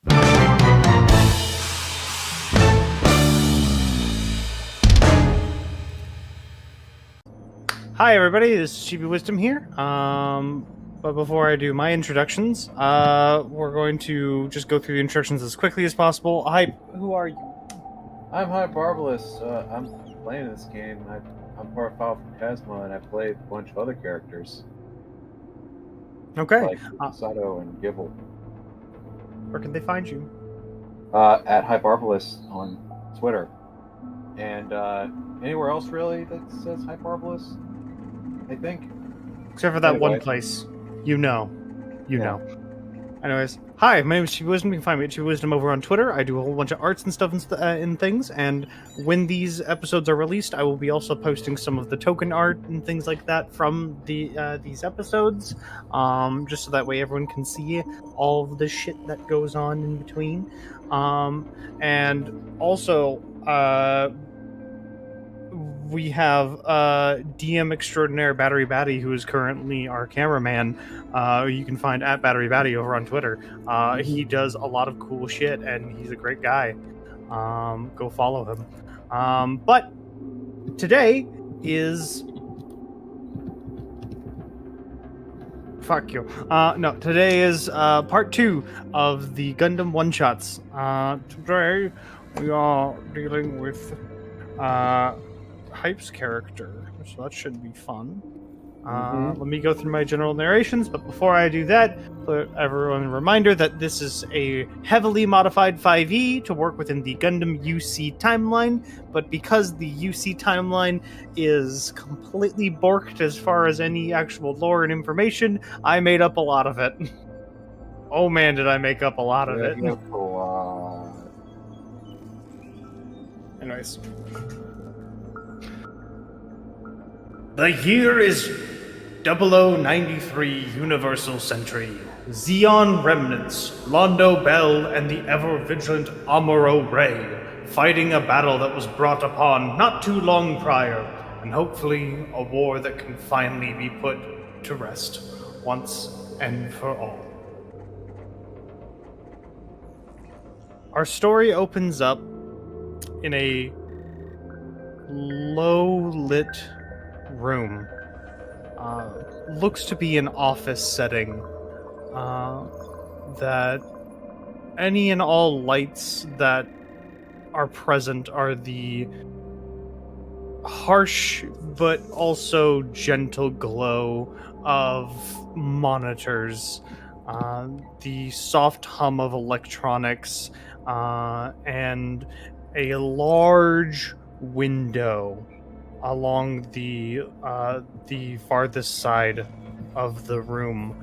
Hi everybody, this is ChibiWisdom here. But before I do my introductions, we're going to just go through the instructions as quickly as possible. Hype, who are you? I'm HypeArbalest. I'm playing this game. I'm part of Phantasma, and I play a bunch of other characters. Okay. Like Sato and Gibble. Where can they find you? At HypeArbalest on Twitter. And anywhere else really that says HypeArbalest, I think. Except for that one place. You know. Anyways, hi, my name is ChibiWisdom. You can find me at ChibiWisdom over on Twitter. I do a whole bunch of arts and stuff and things, and when these episodes are released, I will be also posting some of the token art and things like that from these episodes, just so that way everyone can see all of the shit that goes on in between. And also, we have DM extraordinaire Battery Batty, who is currently our cameraman. You can find at Battery Batty over on Twitter. He does a lot of cool shit, and he's a great guy. Go follow him. But today is... Fuck you. No, today is part 2 of the Gundam one-shots. Today we are dealing with... Hype's character, so that should be fun. Let me go through my general narrations, but before I do that, for everyone a reminder that this is a heavily modified 5e to work within the Gundam UC timeline, but because the UC timeline is completely borked as far as any actual lore and information, I made up a lot of it. Oh man, did I make up a lot of it. Anyways. The year is 0093 Universal Century. Zeon remnants, Londo Bell, and the ever-vigilant Amuro Ray, fighting a battle that was brought upon not too long prior, and hopefully a war that can finally be put to rest, once and for all. Our story opens up in a low-lit room. Looks to be an office setting. That any and all lights that are present are the harsh but also gentle glow of monitors, the soft hum of electronics, and a large window along the farthest side of the room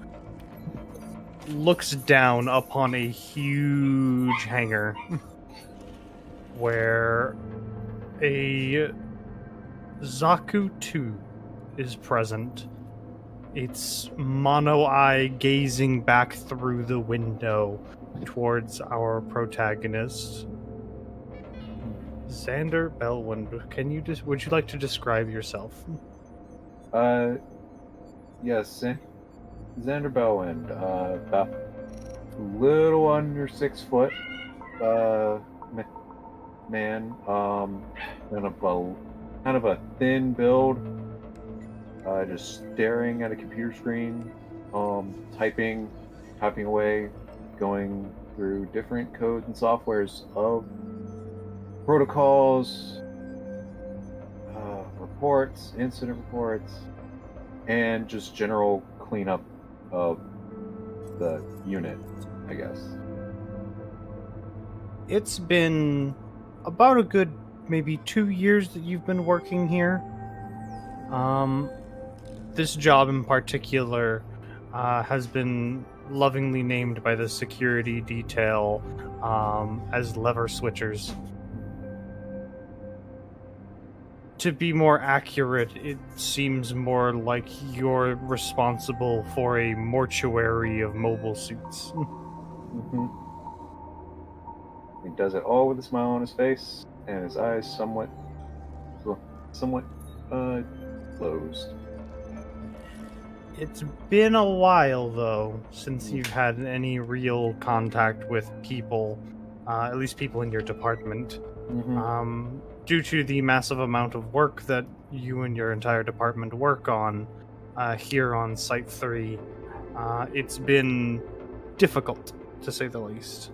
looks down upon a huge hangar where a Zaku 2 is present. Its mono eye gazing back through the window towards our protagonist. Xander Bellwind, would you like to describe yourself? Yes, Xander Bellwind, about a little under 6 foot, man, kind of a thin build, just staring at a computer screen, typing away, going through different codes and softwares of protocols, reports, incident reports, and just general cleanup of the unit, I guess. It's been about a good maybe 2 years that you've been working here. This job in particular has been lovingly named by the security detail as lever switchers. To be more accurate, it seems more like you're responsible for a mortuary of mobile suits. He does it all with a smile on his face, and his eyes somewhat closed. It's been a while, though, since you've had any real contact with people, at least people in your department. Due to the massive amount of work that you and your entire department work on here on Site 3, it's been difficult, to say the least.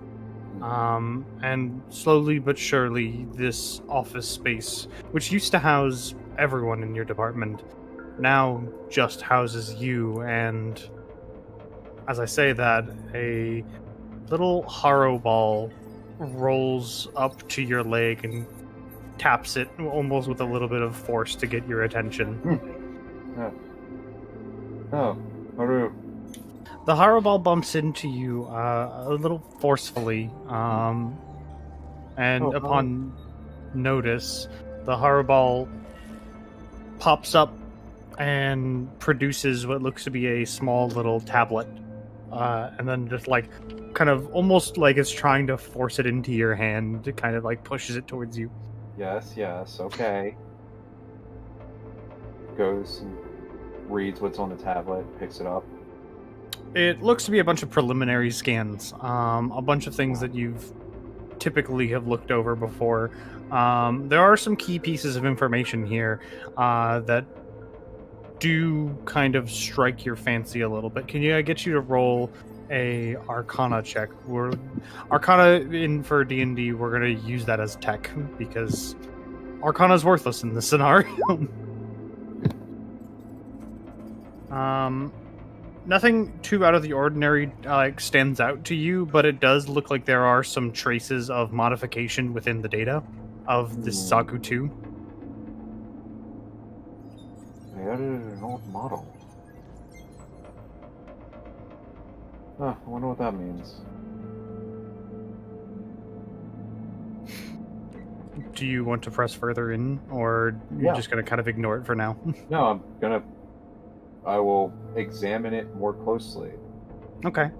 And slowly but surely, this office space, which used to house everyone in your department, now just houses you, and as I say that, a little Haro ball rolls up to your leg and taps it almost with a little bit of force to get your attention. Oh, Haru. The Haro ball bumps into you a little forcefully, and upon notice, the Haro ball pops up and produces what looks to be a small little tablet, and then just kind of almost like it's trying to force it into your hand, it kind of pushes it towards you. Yes, okay. Goes and reads what's on the tablet, picks it up. It looks to be a bunch of preliminary scans, a bunch of things that you've typically have looked over before. There are some key pieces of information here that do kind of strike your fancy a little bit. Can I get you to roll a Arcana check? Arcana for D&D, we're going to use that as tech, because Arcana is worthless in this scenario. Nothing too out of the ordinary stands out to you, but it does look like there are some traces of modification within the data of this Zaku 2. They added an old model. I wonder what that means. Do you want to press further in, or you're just going to kind of ignore it for now? No, I will examine it more closely. Okay.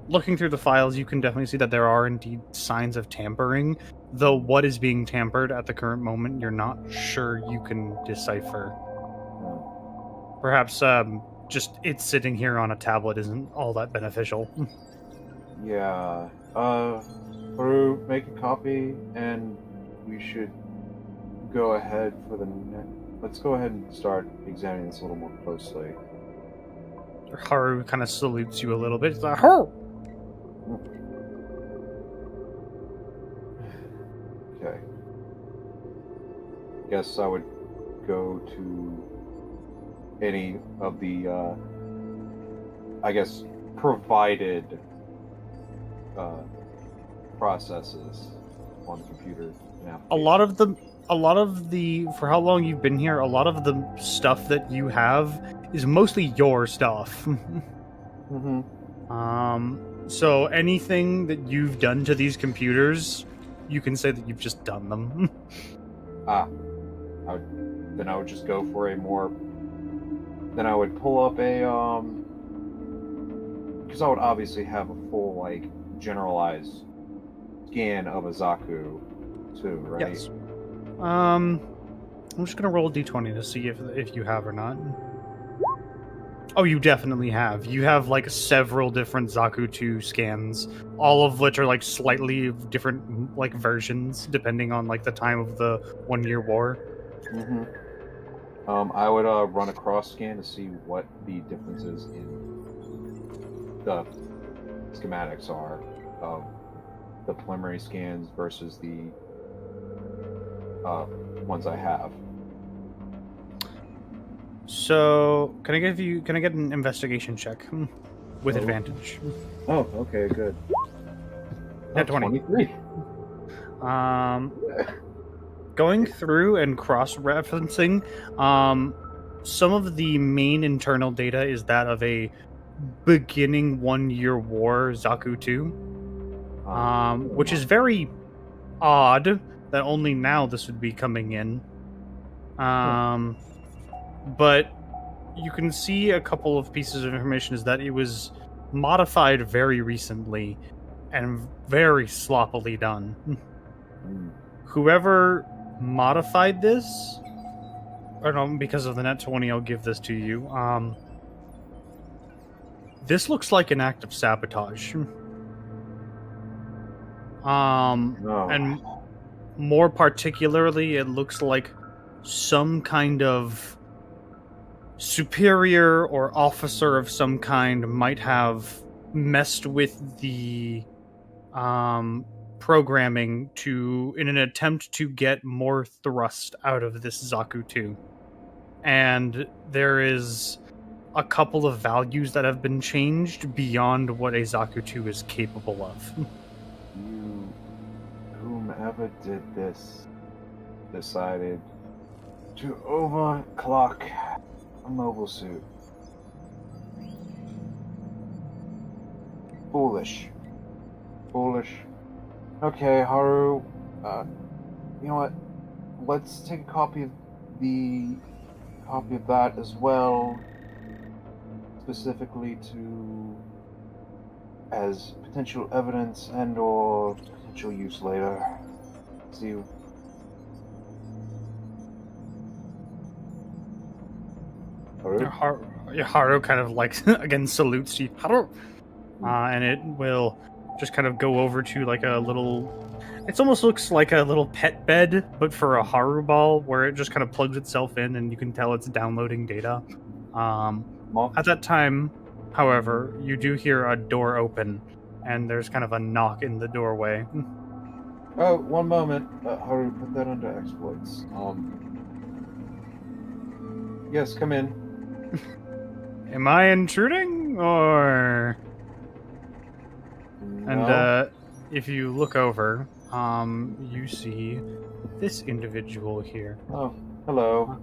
Looking through the files, you can definitely see that there are indeed signs of tampering, though what is being tampered at the current moment, you're not sure you can decipher. Perhaps just it sitting here on a tablet isn't all that beneficial. Yeah. Haru, make a copy, and we should go ahead for the let's go ahead and start examining this a little more closely. Haru kind of salutes you a little bit. He's like, "Haru!" Okay. Guess I would go to any of the, provided processes on the computer now. A lot of the, for how long you've been here, a lot of the stuff that you have is mostly your stuff. So anything that you've done to these computers, you can say that you've just done them. Then I would just go for a more... Then I would pull up a, because I would obviously have a full, generalized scan of a Zaku, too, right? Yes. I'm just gonna roll a d20 to see if you have or not. Oh, you definitely have. You have several different Zaku 2 scans, all of which are slightly different versions depending on the time of the 1-year war. I would run a cross scan to see what the differences in the schematics are of the preliminary scans versus the ones I have. So, can I get an investigation check with advantage? Oh, okay, good. Nat 20. 23. Going through and cross-referencing, some of the main internal data is that of a beginning 1-year war Zaku 2, which is very odd that only now this would be coming in. But you can see a couple of pieces of information is that it was modified very recently and very sloppily done. Whoever modified this, or no, because of the net 20, I'll give this to you. This looks like an act of sabotage. No. And more particularly, it looks like some kind of superior or officer of some kind might have messed with the programming in an attempt to get more thrust out of this Zaku 2. And there is a couple of values that have been changed beyond what a Zaku 2 is capable of. Whomever did this decided to overclock a mobile suit. Foolish. Okay, Haru, you know what? Let's take a copy of that as well, specifically as potential evidence and/or potential use later. See you. Haru kind of like again salutes you, Haru, and it will just kind of go over to like a little. It almost looks like a little pet bed, but for a Haru ball, where it just kind of plugs itself in, and you can tell it's downloading data. At that time, however, you do hear a door open, and there's kind of a knock in the doorway. Oh, one moment. Haru, put that under exploits. Yes, come in. Am I intruding, or? No. And if you look over, you see this individual here. Oh, hello.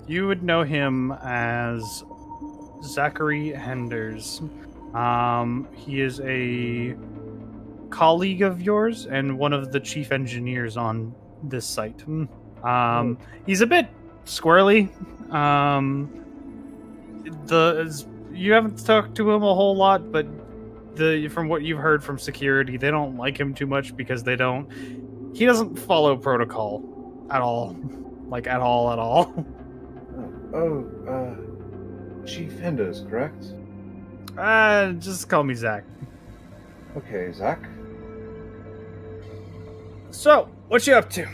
You would know him as Zachary Henders. He is a colleague of yours and one of the chief engineers on this site. He's a bit squirrely. You haven't talked to him a whole lot, but from what you've heard from security, they don't like him too much because he doesn't follow protocol at all. Like at all. Chief Henders, correct? Just call me Zach. Okay, Zach. So, what you up to?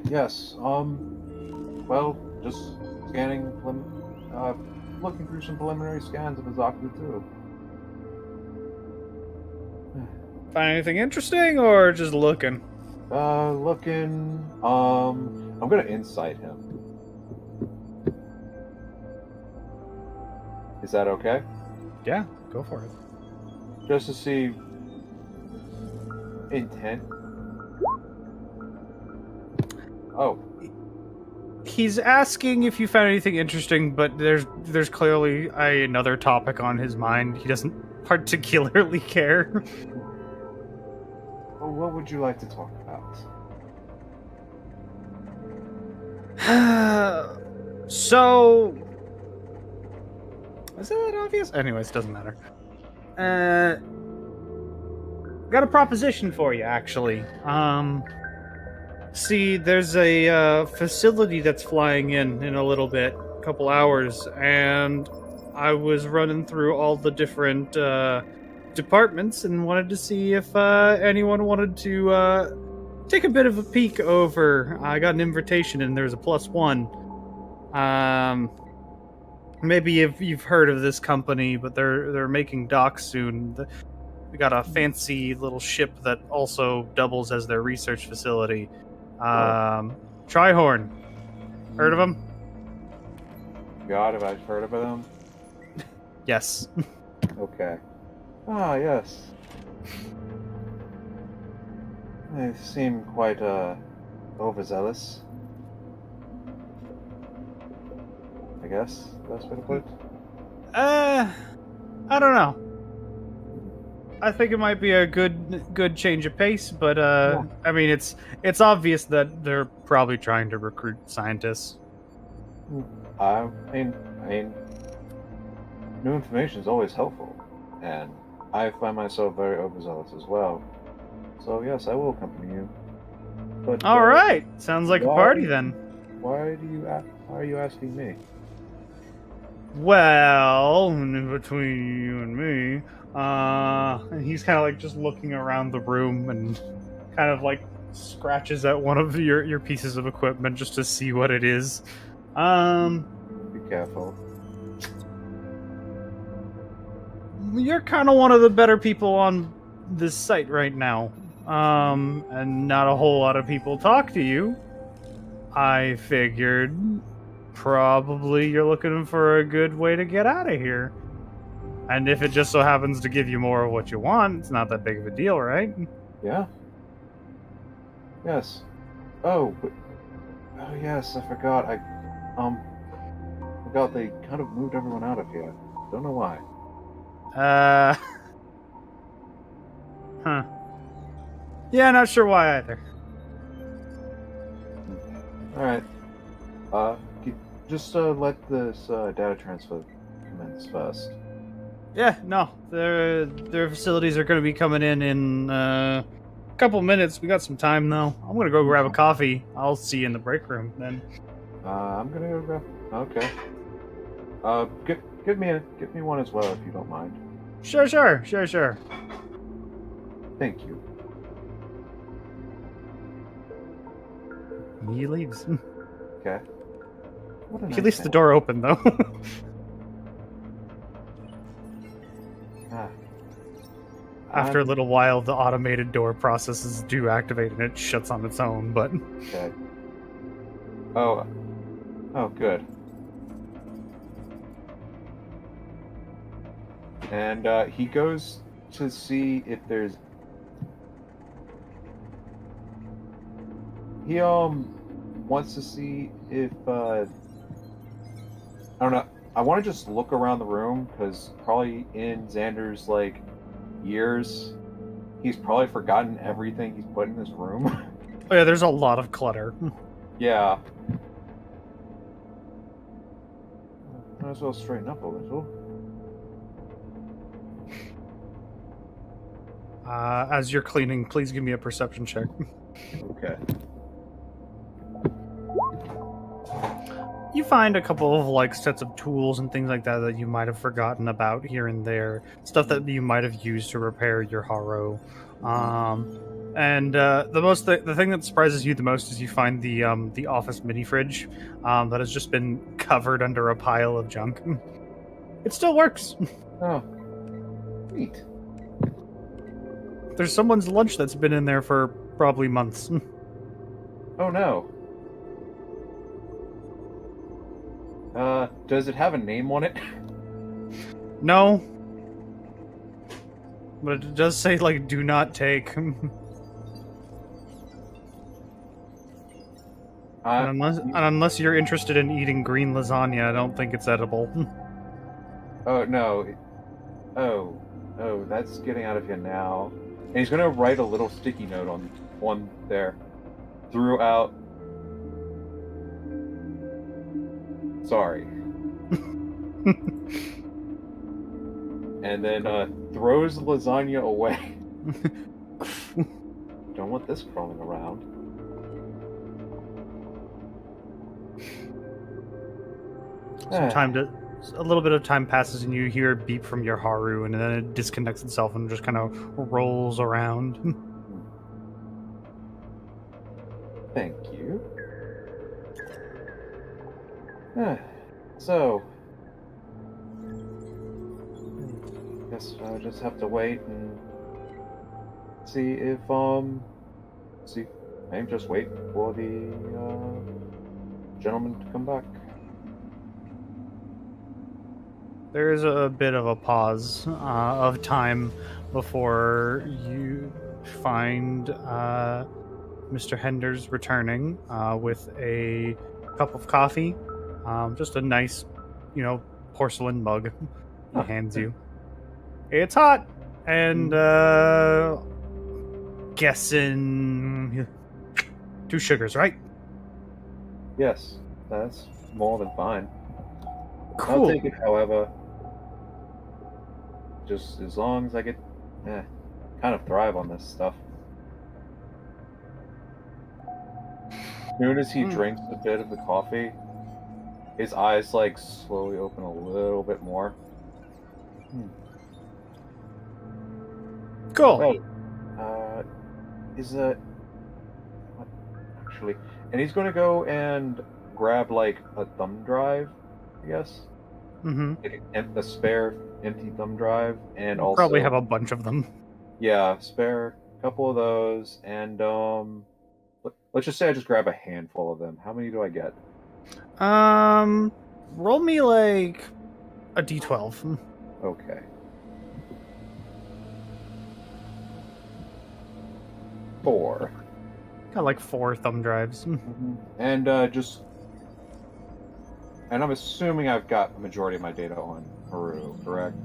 Yes, well, just scanning, looking through some preliminary scans of the Zaku 2. Find anything interesting, or just looking? Looking, I'm gonna insight him. Is that okay? Yeah, go for it. Just to see intent. Oh. He's asking if you found anything interesting, but there's clearly another topic on his mind. He doesn't particularly care. Well, what would you like to talk about? So, is that obvious? Anyways, doesn't matter. Got a proposition for you, actually. See, there's a facility that's flying in a little bit, a couple hours, and I was running through all the different departments and wanted to see if anyone wanted to take a bit of a peek over. I got an invitation and there's a +1. Maybe if you've heard of this company, but they're making docks soon. We got a fancy little ship that also doubles as their research facility. Trihorn. Heard of them? God, have I heard of them? Yes. Okay. Ah, yes. They seem quite overzealous. I guess that's what to put it. I don't know. I think it might be a good change of pace, but yeah. I mean, it's obvious that they're probably trying to recruit scientists. I mean, new information is always helpful, and I find myself very overzealous as well. So yes, I will accompany you. But all right, sounds like a party then. Why are you asking me? Well, in between you and me, and he's kind of like just looking around the room and kind of like scratches at one of your pieces of equipment just to see what it is. Be careful. You're kind of one of the better people on this site right now. And not a whole lot of people talk to you. I figured probably you're looking for a good way to get out of here. And if it just so happens to give you more of what you want, it's not that big of a deal, right? Yeah. Yes. Oh, yes, I forgot. I forgot they kind of moved everyone out of here. Don't know why. Huh. Yeah, not sure why either. Alright. Just let this data transfer commence first. Yeah, no. Their facilities are going to be coming in a couple minutes. We got some time, though. I'm going to go grab a coffee. I'll see you in the break room, then. I'm gonna go grab... Okay. Give me one as well, if you don't mind. Sure. Thank you. He leaves. Okay. He leaves the door open, though. After a little while, the automated door processes do activate and it shuts on its own, but... Okay. Oh, good. And he goes to see if there's... He wants to see if I don't know. I want to just look around the room because probably in Xander's like years, he's probably forgotten everything he's put in this room. Oh yeah, there's a lot of clutter. Yeah. Might as well straighten up a little. As you're cleaning, please give me a perception check. Okay. You find a couple of like sets of tools and things like that you might have forgotten about here and there. Stuff that you might have used to repair your Haro. And the thing that surprises you the most is you find the office mini fridge that has just been covered under a pile of junk. It still works. Oh, neat. There's someone's lunch that's been in there for probably months. Oh no. Does it have a name on it? No. But it does say, like, do not take. Unless you're interested in eating green lasagna, I don't think it's edible. Oh, no. Oh, that's getting out of here now. And he's gonna write a little sticky note on there. Throughout. Sorry. And then throws the lasagna away. Don't want this crawling around. A little bit of time passes and you hear a beep from your Haru, and then it disconnects itself and just kind of rolls around. Thank you. So, guess I'll just have to wait and see if maybe just wait for the gentleman to come back. There is a bit of a pause of time before you find Mr. Henders returning with a cup of coffee. Just a nice, porcelain mug he hands you. It's hot, and guessing 2 sugars, right? Yes, that's more than fine. Cool. I'll take it, however, just as long as I get kind of thrive on this stuff. As soon as he drinks a bit of the coffee, His eyes like slowly open a little bit more. Cool. Wait, is it what actually? And he's gonna go and grab like a thumb drive, I guess. Mm-hmm. Like a spare empty thumb drive, and also Probably have a bunch of them. yeah, spare a couple of those, and let's just say I just grab a handful of them. How many do I get? Roll me like a d12. Okay. 4. Got like 4 thumb drives. And and I'm assuming I've got the majority of my data on Haru, correct?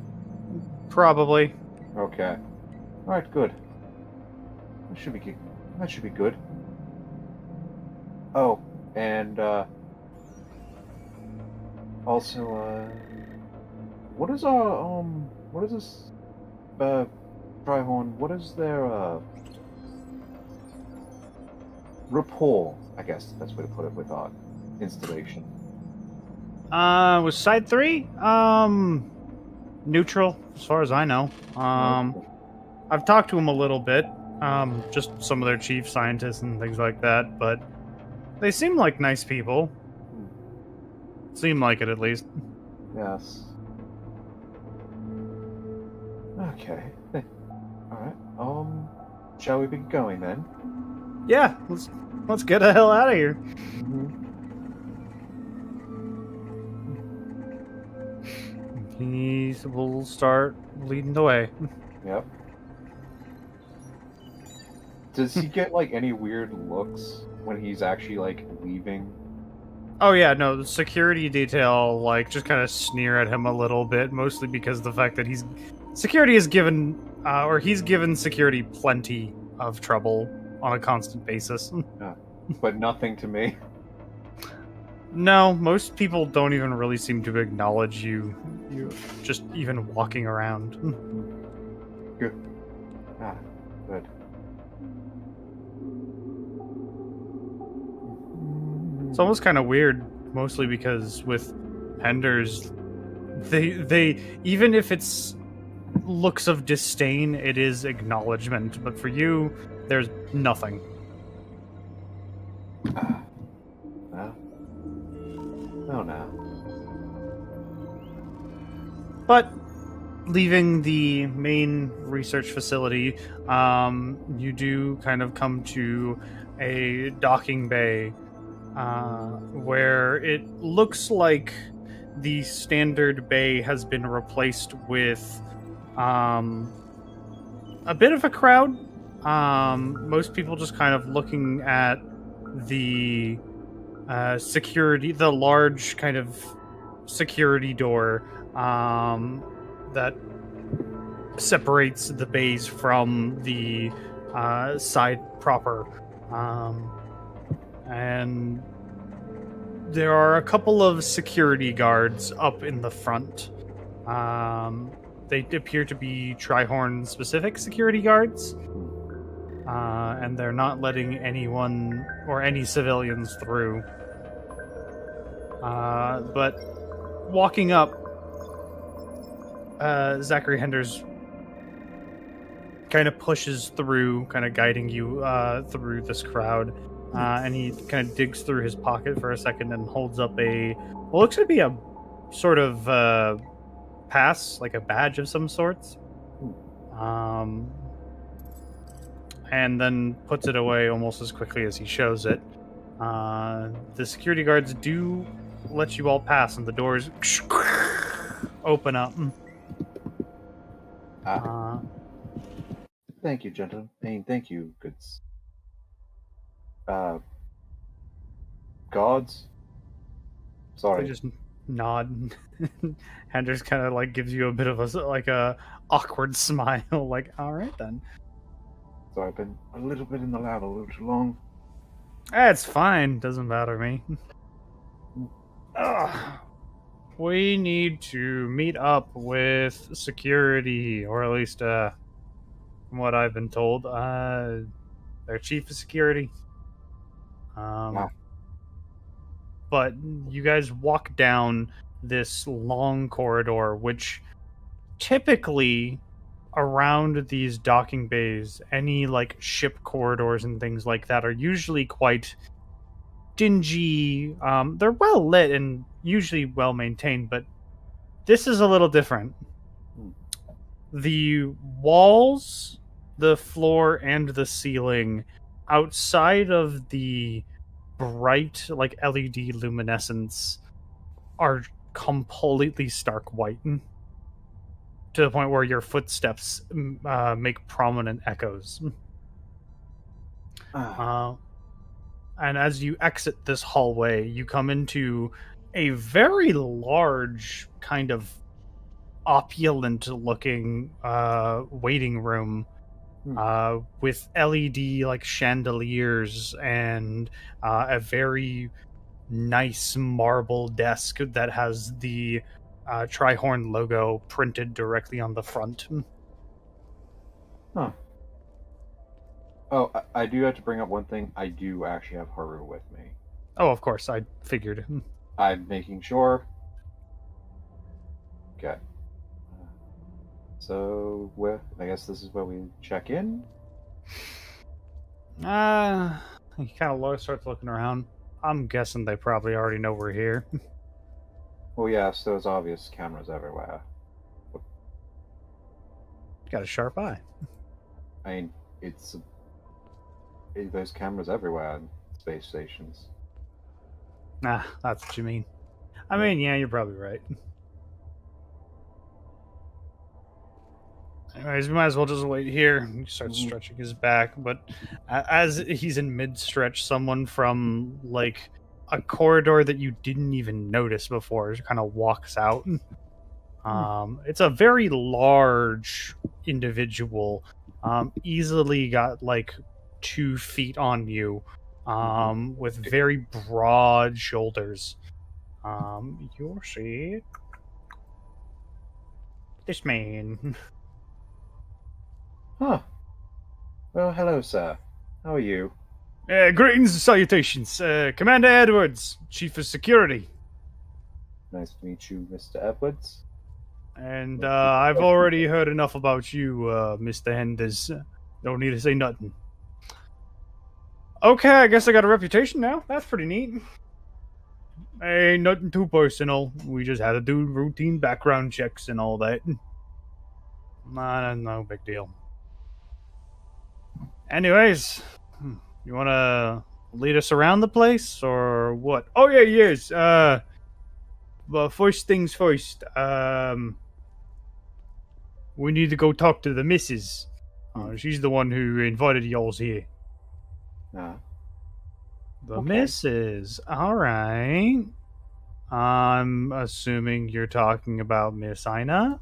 Probably. Okay. All right, good. That should be good. That should be good. Oh, and also, what is this Trihorn? What is their rapport? I guess that's the way to put it with installation. Was side 3? Neutral, as far as I know. I've talked to him a little bit. Just some of their chief scientists and things like that, but they seem like nice people. Seem like it, at least. Yes. Okay. All right. Shall we be going then? Yeah, let's get the hell out of here. He will start leading the way. Yep. Does he get like any weird looks when he's actually like leaving? Oh yeah, no, the security detail like just kind of sneer at him a little bit, mostly because of the fact that he's given security plenty of trouble on a constant basis. But nothing to me. No, most people don't even really seem to acknowledge you just even walking around. Good. Good. It's almost kind of weird, mostly because with Henders, they even if it's looks of disdain, it is acknowledgement. But for you, there's nothing. Oh no. But leaving the main research facility, you do kind of come to a docking bay where it looks like the standard bay has been replaced with a bit of a crowd. Most people just kind of looking at the security, the large kind of security door that separates the bays from the side proper. And there are a couple of security guards up in the front. They appear to be Trihorn specific security guards. And they're not letting anyone or any civilians through. But walking up, Zachary Henders kind of pushes through, kind of guiding you through this crowd. And he kind of digs through his pocket for a second and holds up what looks to be a sort of pass, like a badge of some sorts. And then puts it away almost as quickly as he shows it. The security guards do let you all pass, and the doors open up. Thank you, gentlemen. Thank you, goods. Gods? Sorry. They just nod. Henders kind of like gives you a bit of a awkward smile, like, all right then. So I've been a little bit in the lab a little too long. It's fine. Doesn't bother me. We need to meet up with security, or at least, from what I've been told, their chief of security. Wow. but you guys walk down this long corridor, which typically around these docking bays, any like ship corridors and things like that are usually quite dingy. They're well lit and usually well maintained, but this is a little different. The walls, the floor, and the ceiling outside of the bright like LED luminescence are completely stark white to the point where your footsteps make prominent echoes. And as you exit this hallway, you come into a very large, kind of opulent looking waiting room with LED like chandeliers and a very nice marble desk that has the Trihorn logo printed directly on the front. Huh. Oh, I do have to bring up one thing. I do actually have Haru with me. Oh, of course, I figured. I'm making sure. Okay. So, I guess this is where we check in? He kind of starts looking around. I'm guessing they probably already know we're here. Well, yes, there's obvious cameras everywhere. Got a sharp eye. I mean, there's cameras everywhere in space stations. That's what you mean. I mean, yeah, you're probably right. Anyways, we might as well just wait here. He starts stretching his back, but as he's in mid-stretch, someone from, like, a corridor that you didn't even notice before kind of walks out. It's a very large individual, easily got, like, 2 feet on you, with very broad shoulders. You'll see this man. Huh. Well, hello, sir. How are you? Greetings and salutations. Commander Edwards, Chief of Security. Nice to meet you, Mr. Edwards. And I've already heard enough about you, Mr. Henders. Don't need to say nothing. Okay, I guess I got a reputation now. That's pretty neat. Ain't nothing too personal. We just had to do routine background checks and all that. No big deal. Anyways, you want to lead us around the place, or what? Oh, yeah, yes. Well, first things first. We need to go talk to the missus. She's the one who invited y'alls here. The missus. All right. I'm assuming you're talking about Miss Ina.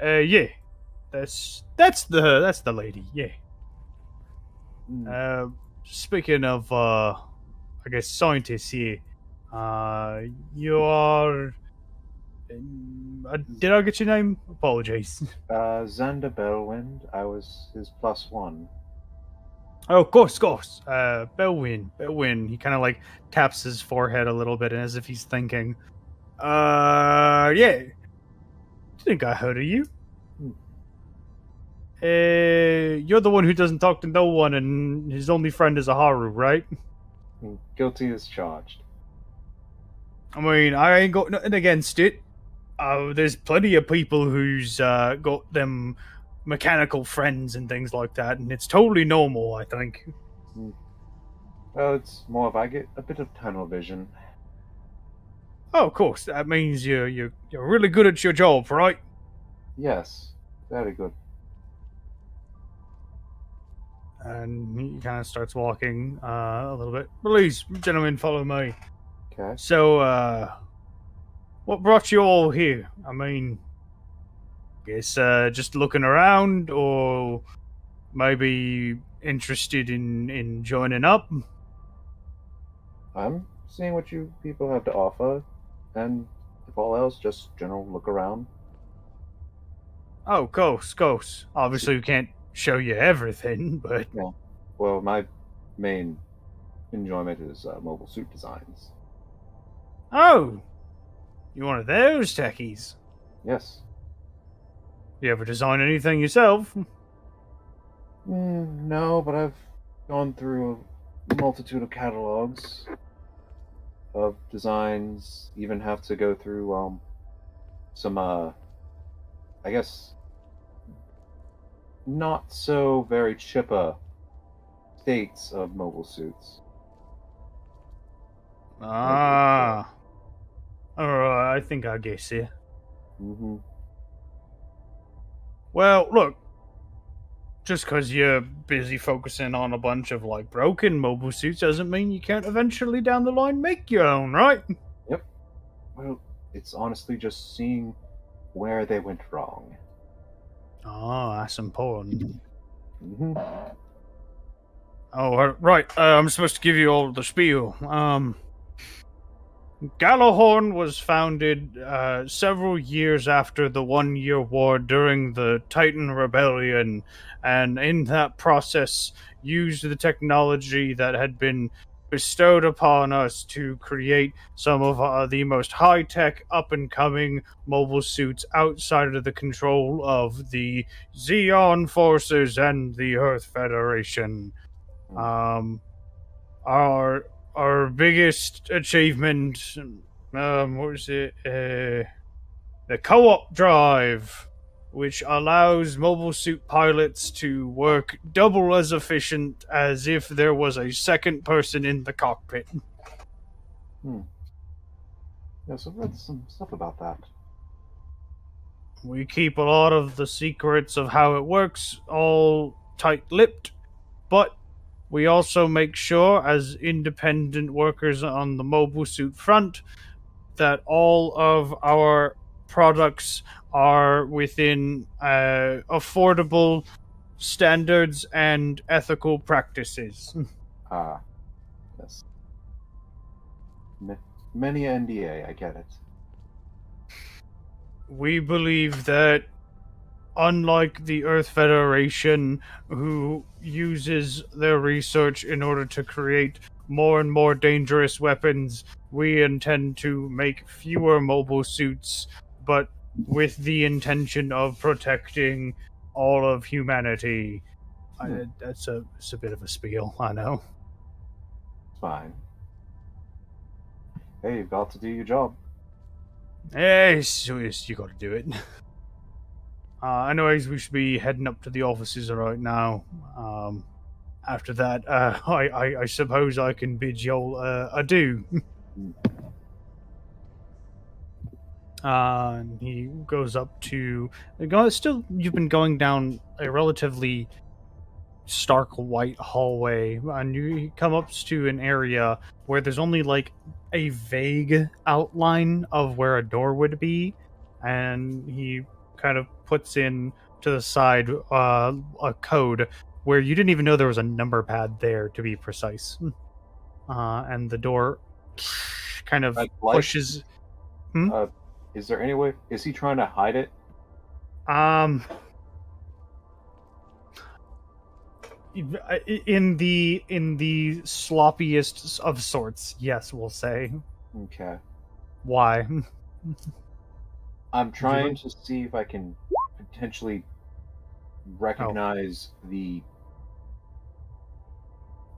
Yeah. That's the lady. Yeah. Speaking of, I guess, scientists here, you are... did I get your name? Apologies. Xander Bellwind. I was his +1. Oh, of course. Bellwind. He kind of, like, taps his forehead a little bit as if he's thinking. Yeah. I think I heard of you. You're the one who doesn't talk to no one, and his only friend is a Haru, right? Guilty as charged. I mean, I ain't got nothing against it. There's plenty of people who's got them mechanical friends and things like that, and it's totally normal, I think. Well, it's more if I get a bit of tunnel vision. Oh, of course. That means you're really good at your job, right? Yes, very good. And he kind of starts walking a little bit. Please, gentlemen, follow me. Okay. So, what brought you all here? I mean, guess just looking around, or maybe interested in joining up? I'm seeing what you people have to offer, and if all else, just general look around. Oh, course. Obviously, we can't show you everything, but... Yeah. Well, my main enjoyment is mobile suit designs. Oh, you one of those techies? Yes. You ever design anything yourself? No, but I've gone through a multitude of catalogs of designs. Even have to go through some I guess not so very chippa states of mobile suits. Ah. Alright, I think I guess you. Mm-hmm. Well, look, just because you're busy focusing on a bunch of, like, broken mobile suits doesn't mean you can't eventually down the line make your own, right? Yep. Well, it's honestly just seeing where they went wrong. Oh, that's important. Mm-hmm. Oh, right, I'm supposed to give you all the spiel. Gallahorn was founded several years after the 1-year war during the Titan Rebellion, and in that process used the technology that had been bestowed upon us to create some of the most high-tech, up-and-coming mobile suits outside of the control of the Zeon forces and the Earth Federation. Our our biggest achievement, what was it? The co-op drive, which allows mobile suit pilots to work double as efficient as if there was a second person in the cockpit. Yes, I've read some stuff about that. We keep a lot of the secrets of how it works all tight-lipped, but we also make sure, as independent workers on the mobile suit front, that all of our products are within affordable standards and ethical practices. Yes. Many NDA, I get it. We believe that, unlike the Earth Federation, who uses their research in order to create more and more dangerous weapons, we intend to make fewer mobile suits, but with the intention of protecting all of humanity. It's a bit of a spiel, I know. It's fine. Hey, you've got to do your job. Yes, you got to do it. Anyways, we should be heading up to the offices right now. After that, I suppose I can bid y'all adieu. And he goes up to... Still, you've been going down a relatively stark white hallway, and you come up to an area where there's only, like, a vague outline of where a door would be, and he kind of puts in to the side a code where you didn't even know there was a number pad there, to be precise. And the door kind of pushes... Is there any way... Is he trying to hide it? In the sloppiest of sorts, yes, we'll say. Okay. Why? I'm trying to see if I can potentially recognize the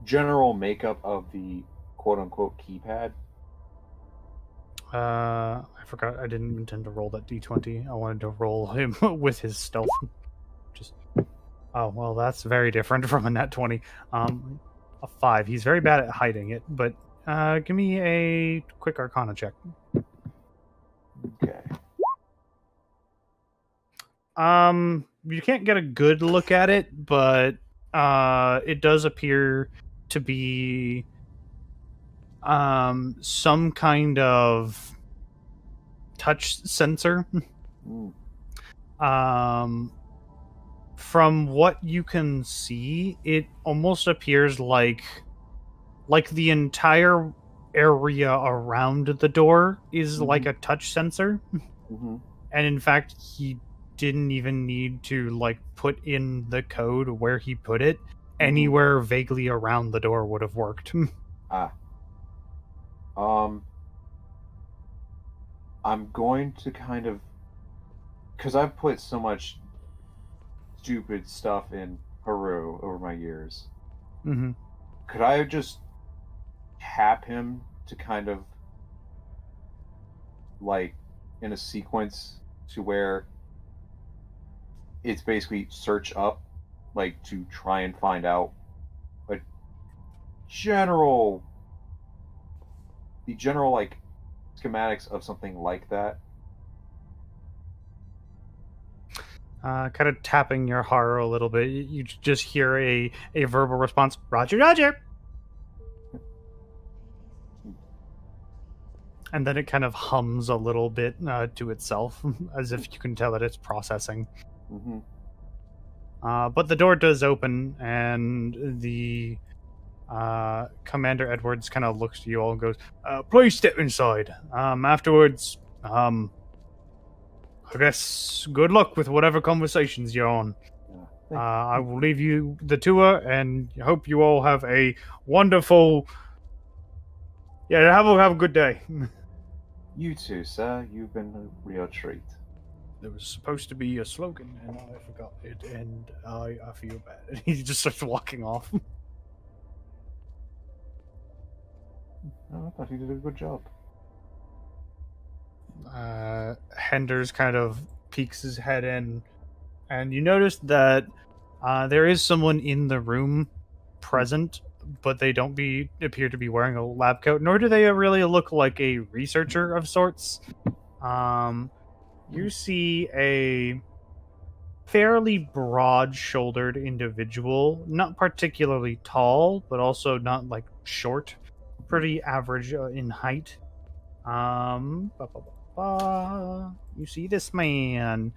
general makeup of the quote-unquote keypad. I forgot I didn't intend to roll that d20. I wanted to roll him with his stealth. Oh, well, that's very different from a nat 20. A 5. He's very bad at hiding it, but give me a quick Arcana check. Okay. You can't get a good look at it, but it does appear to be some kind of touch sensor. From what you can see, it almost appears like the entire area around the door is like a touch sensor. And in fact, he didn't even need to like put in the code where he put it. Anywhere vaguely around the door would have worked. I'm going to kind of, because I've put so much stupid stuff in Peru over my years. Mm-hmm. Could I just tap him to kind of like in a sequence to where it's basically search up, like to try and find out a general, the general like schematics of something like that. Kind of tapping your horror a little bit. You just hear a verbal response. Roger, Roger. And then it kind of hums a little bit to itself, as if you can tell that it's processing. Mm-hmm. But the door does open, and the Commander Edwards kind of looks to you all and goes, "Please step inside. Afterwards, I guess good luck with whatever conversations you're on. I will leave you the tour, and hope you all have a wonderful. Yeah, have a good day." You too, sir. You've been a real treat. There was supposed to be a slogan, and I forgot it, and I feel bad. And he just starts walking off. Oh, I thought he did a good job. Henders kind of peeks his head in, and you notice that there is someone in the room present, but they don't appear to be wearing a lab coat, nor do they really look like a researcher of sorts. You see a fairly broad-shouldered individual, not particularly tall, but also not like short, pretty average in height. You see this man.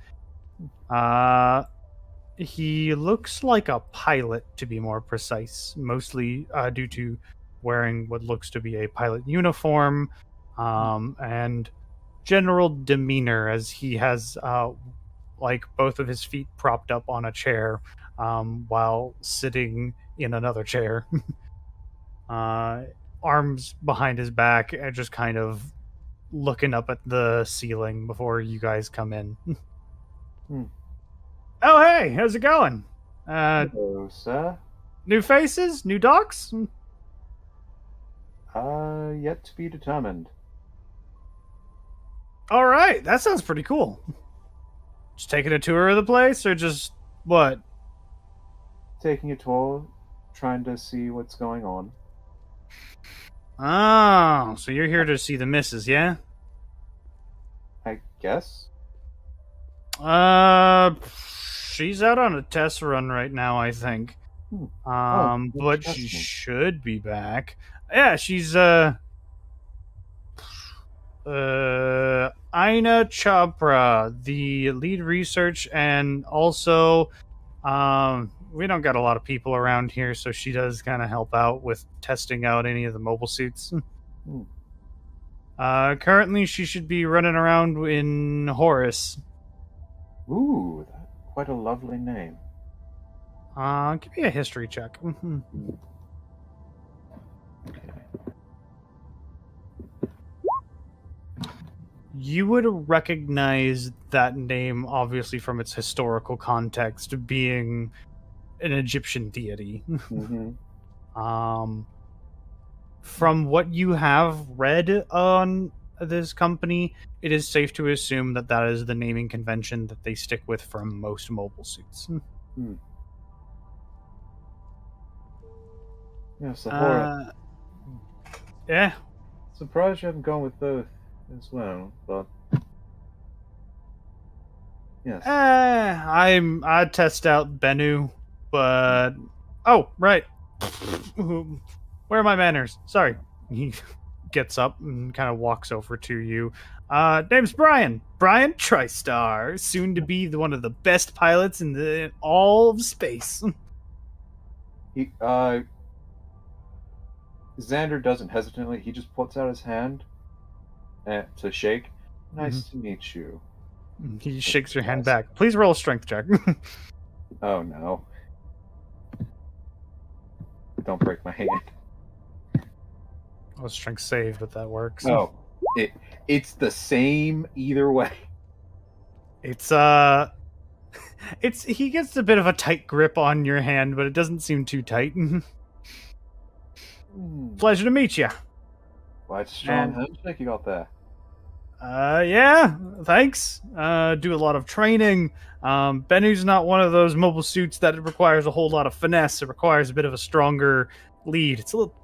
He looks like a pilot, to be more precise, mostly due to wearing what looks to be a pilot uniform, and general demeanor, as he has like both of his feet propped up on a chair while sitting in another chair. Arms behind his back and just kind of looking up at the ceiling before you guys come in. Oh, hey, how's it going? Hello, sir. New faces? New docs? Yet to be determined. All right, that sounds pretty cool. Just taking a tour of the place, or just what? Taking a tour, trying to see what's going on. Oh, so you're here to see the missus, yeah? I guess. She's out on a test run right now, I think. But she should be back. Yeah, she's Aina Chopra, the lead research, and also we don't got a lot of people around here, so she does kind of help out with testing out any of the mobile suits. Currently she should be running around in Horus. Ooh, that's quite a lovely name. Give me a history check. Okay. You would recognize that name, obviously, from its historical context, being an Egyptian deity. From what you have read on this company, it is safe to assume that that is the naming convention that they stick with for most mobile suits. Yeah, Sahara. Yeah. Surprised you haven't gone with both as well, but yes. I test out Bennu, but oh right. Where are my manners? Sorry. He gets up and kind of walks over to you. Name's Brian. Brian TriStar, soon to be one of the best pilots in all of space. Xander doesn't hesitantly. He just puts out his hand to shake. Nice to meet you. He shakes your hand back. Please roll a strength check. Oh no. Don't break my hand. Well, strength save, but that works. Oh, It's the same either way. It's he gets a bit of a tight grip on your hand, but it doesn't seem too tight. Pleasure to meet you. Well, it's a strong handshake you got there. Yeah, thanks. Do a lot of training. Bennu's not one of those mobile suits that requires a whole lot of finesse. It requires a bit of a stronger lead. It's a little...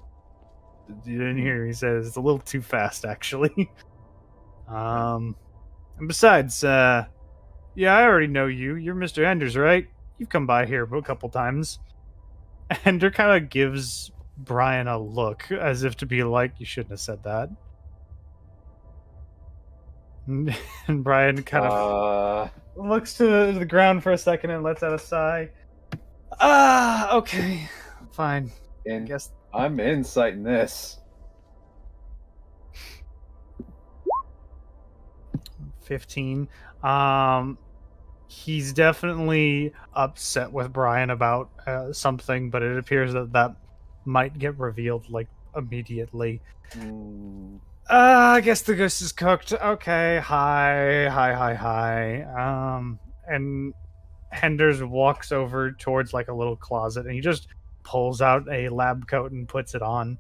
You didn't hear, he says, it's a little too fast, actually. And besides, yeah, I already know you. You're Mr. Enders, right? You've come by here a couple times. Ender kind of gives Brian a look, as if to be like, you shouldn't have said that. And Brian kind of looks to the ground for a second and lets out a sigh. Okay. Fine. I guess I'm insighting this. 15. He's definitely upset with Brian about something, but it appears that might get revealed like immediately. I guess the goose is cooked. Okay, hi. And Henders walks over towards like a little closet, and he just pulls out a lab coat and puts it on.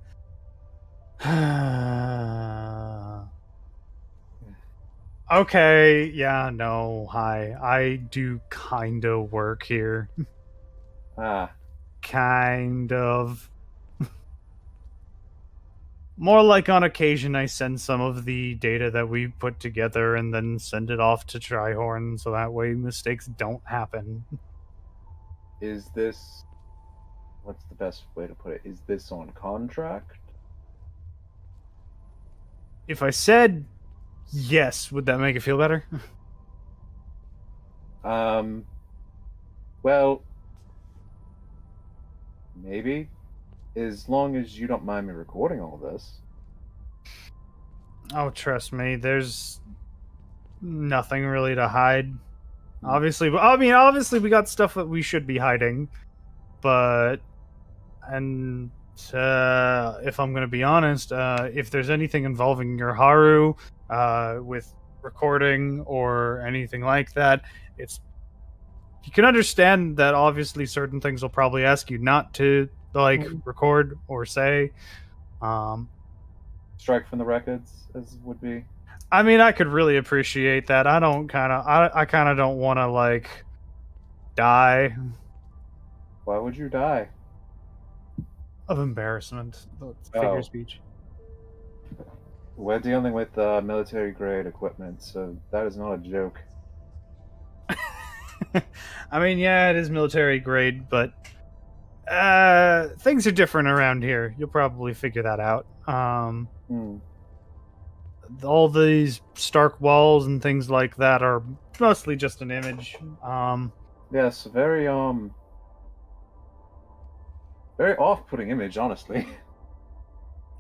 Okay, yeah, no, hi. I do kind of work here. Kind of. More like on occasion I send some of the data that we put together and then send it off to Trihorn so that way mistakes don't happen. Is this... What's the best way to put it? Is this on contract? If I said yes, would that make it feel better? Well, maybe. As long as you don't mind me recording all this. Oh, trust me, there's nothing really to hide. Obviously, we got stuff that we should be hiding, but if I'm going to be honest, if there's anything involving your Haru with recording or anything like that, you can understand that obviously certain things will probably ask you not to record or say. Strike from the records, as would be. I mean, I could really appreciate that. I kind of don't want to die. Why would you die? Of embarrassment. Figure speech. We're dealing with military grade equipment, so that is not a joke. I mean, yeah, it is military grade, but things are different around here. You'll probably figure that out. All these Stark walls and things like that are mostly just an image. Yes, very off-putting image, honestly.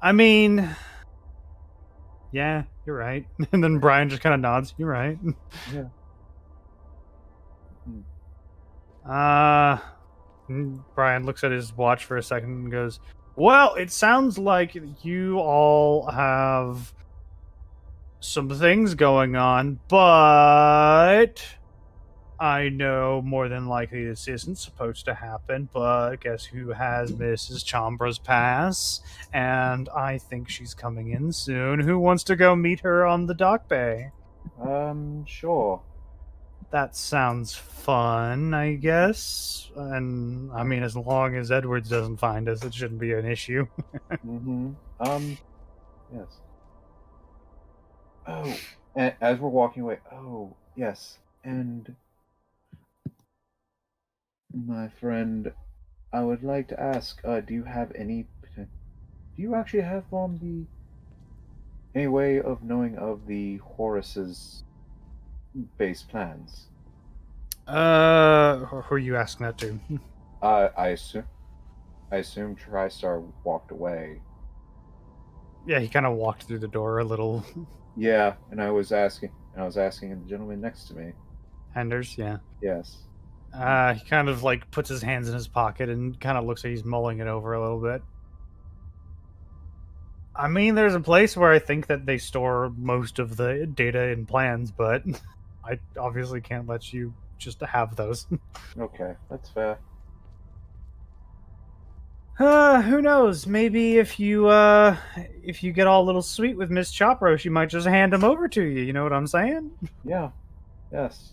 I mean, yeah, you're right. And then Brian just kind of nods. You're right. Yeah. Brian looks at his watch for a second and goes, well, it sounds like you all have some things going on, but I know more than likely this isn't supposed to happen, but guess who has Mrs. Chambra's pass? And I think she's coming in soon. Who wants to go meet her on the dock bay? Sure. That sounds fun, I guess. And, I mean, as long as Edwards doesn't find us, it shouldn't be an issue. Yes. Oh, and as we're walking away, oh, yes, and my friend, I would like to ask, do you actually have any way of knowing of the Horus's base plans? Who are you asking that to? I assume TriStar walked away. Yeah, he kind of walked through the door a little. Yeah, and I was asking the gentleman next to me. Henders, yeah. Yes. He kind of puts his hands in his pocket and kind of looks like he's mulling it over a little bit. I mean, there's a place where I think that they store most of the data in plans, but I obviously can't let you just have those. Okay, that's fair. Who knows? Maybe if you get all a little sweet with Miss Chopro, she might just hand him over to you. You know what I'm saying? Yeah. Yes.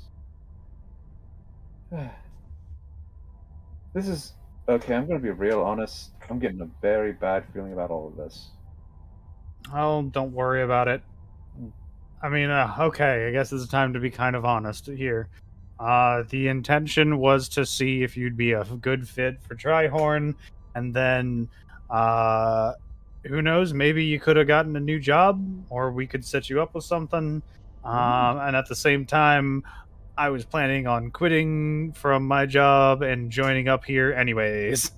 This is okay. I'm gonna be real honest. I'm getting a very bad feeling about all of this. Oh, don't worry about it. I mean, okay, I guess it's time to be kind of honest here. The intention was to see if you'd be a good fit for Trihorn, and then, who knows, maybe you could have gotten a new job, or we could set you up with something. And at the same time, I was planning on quitting from my job and joining up here anyways.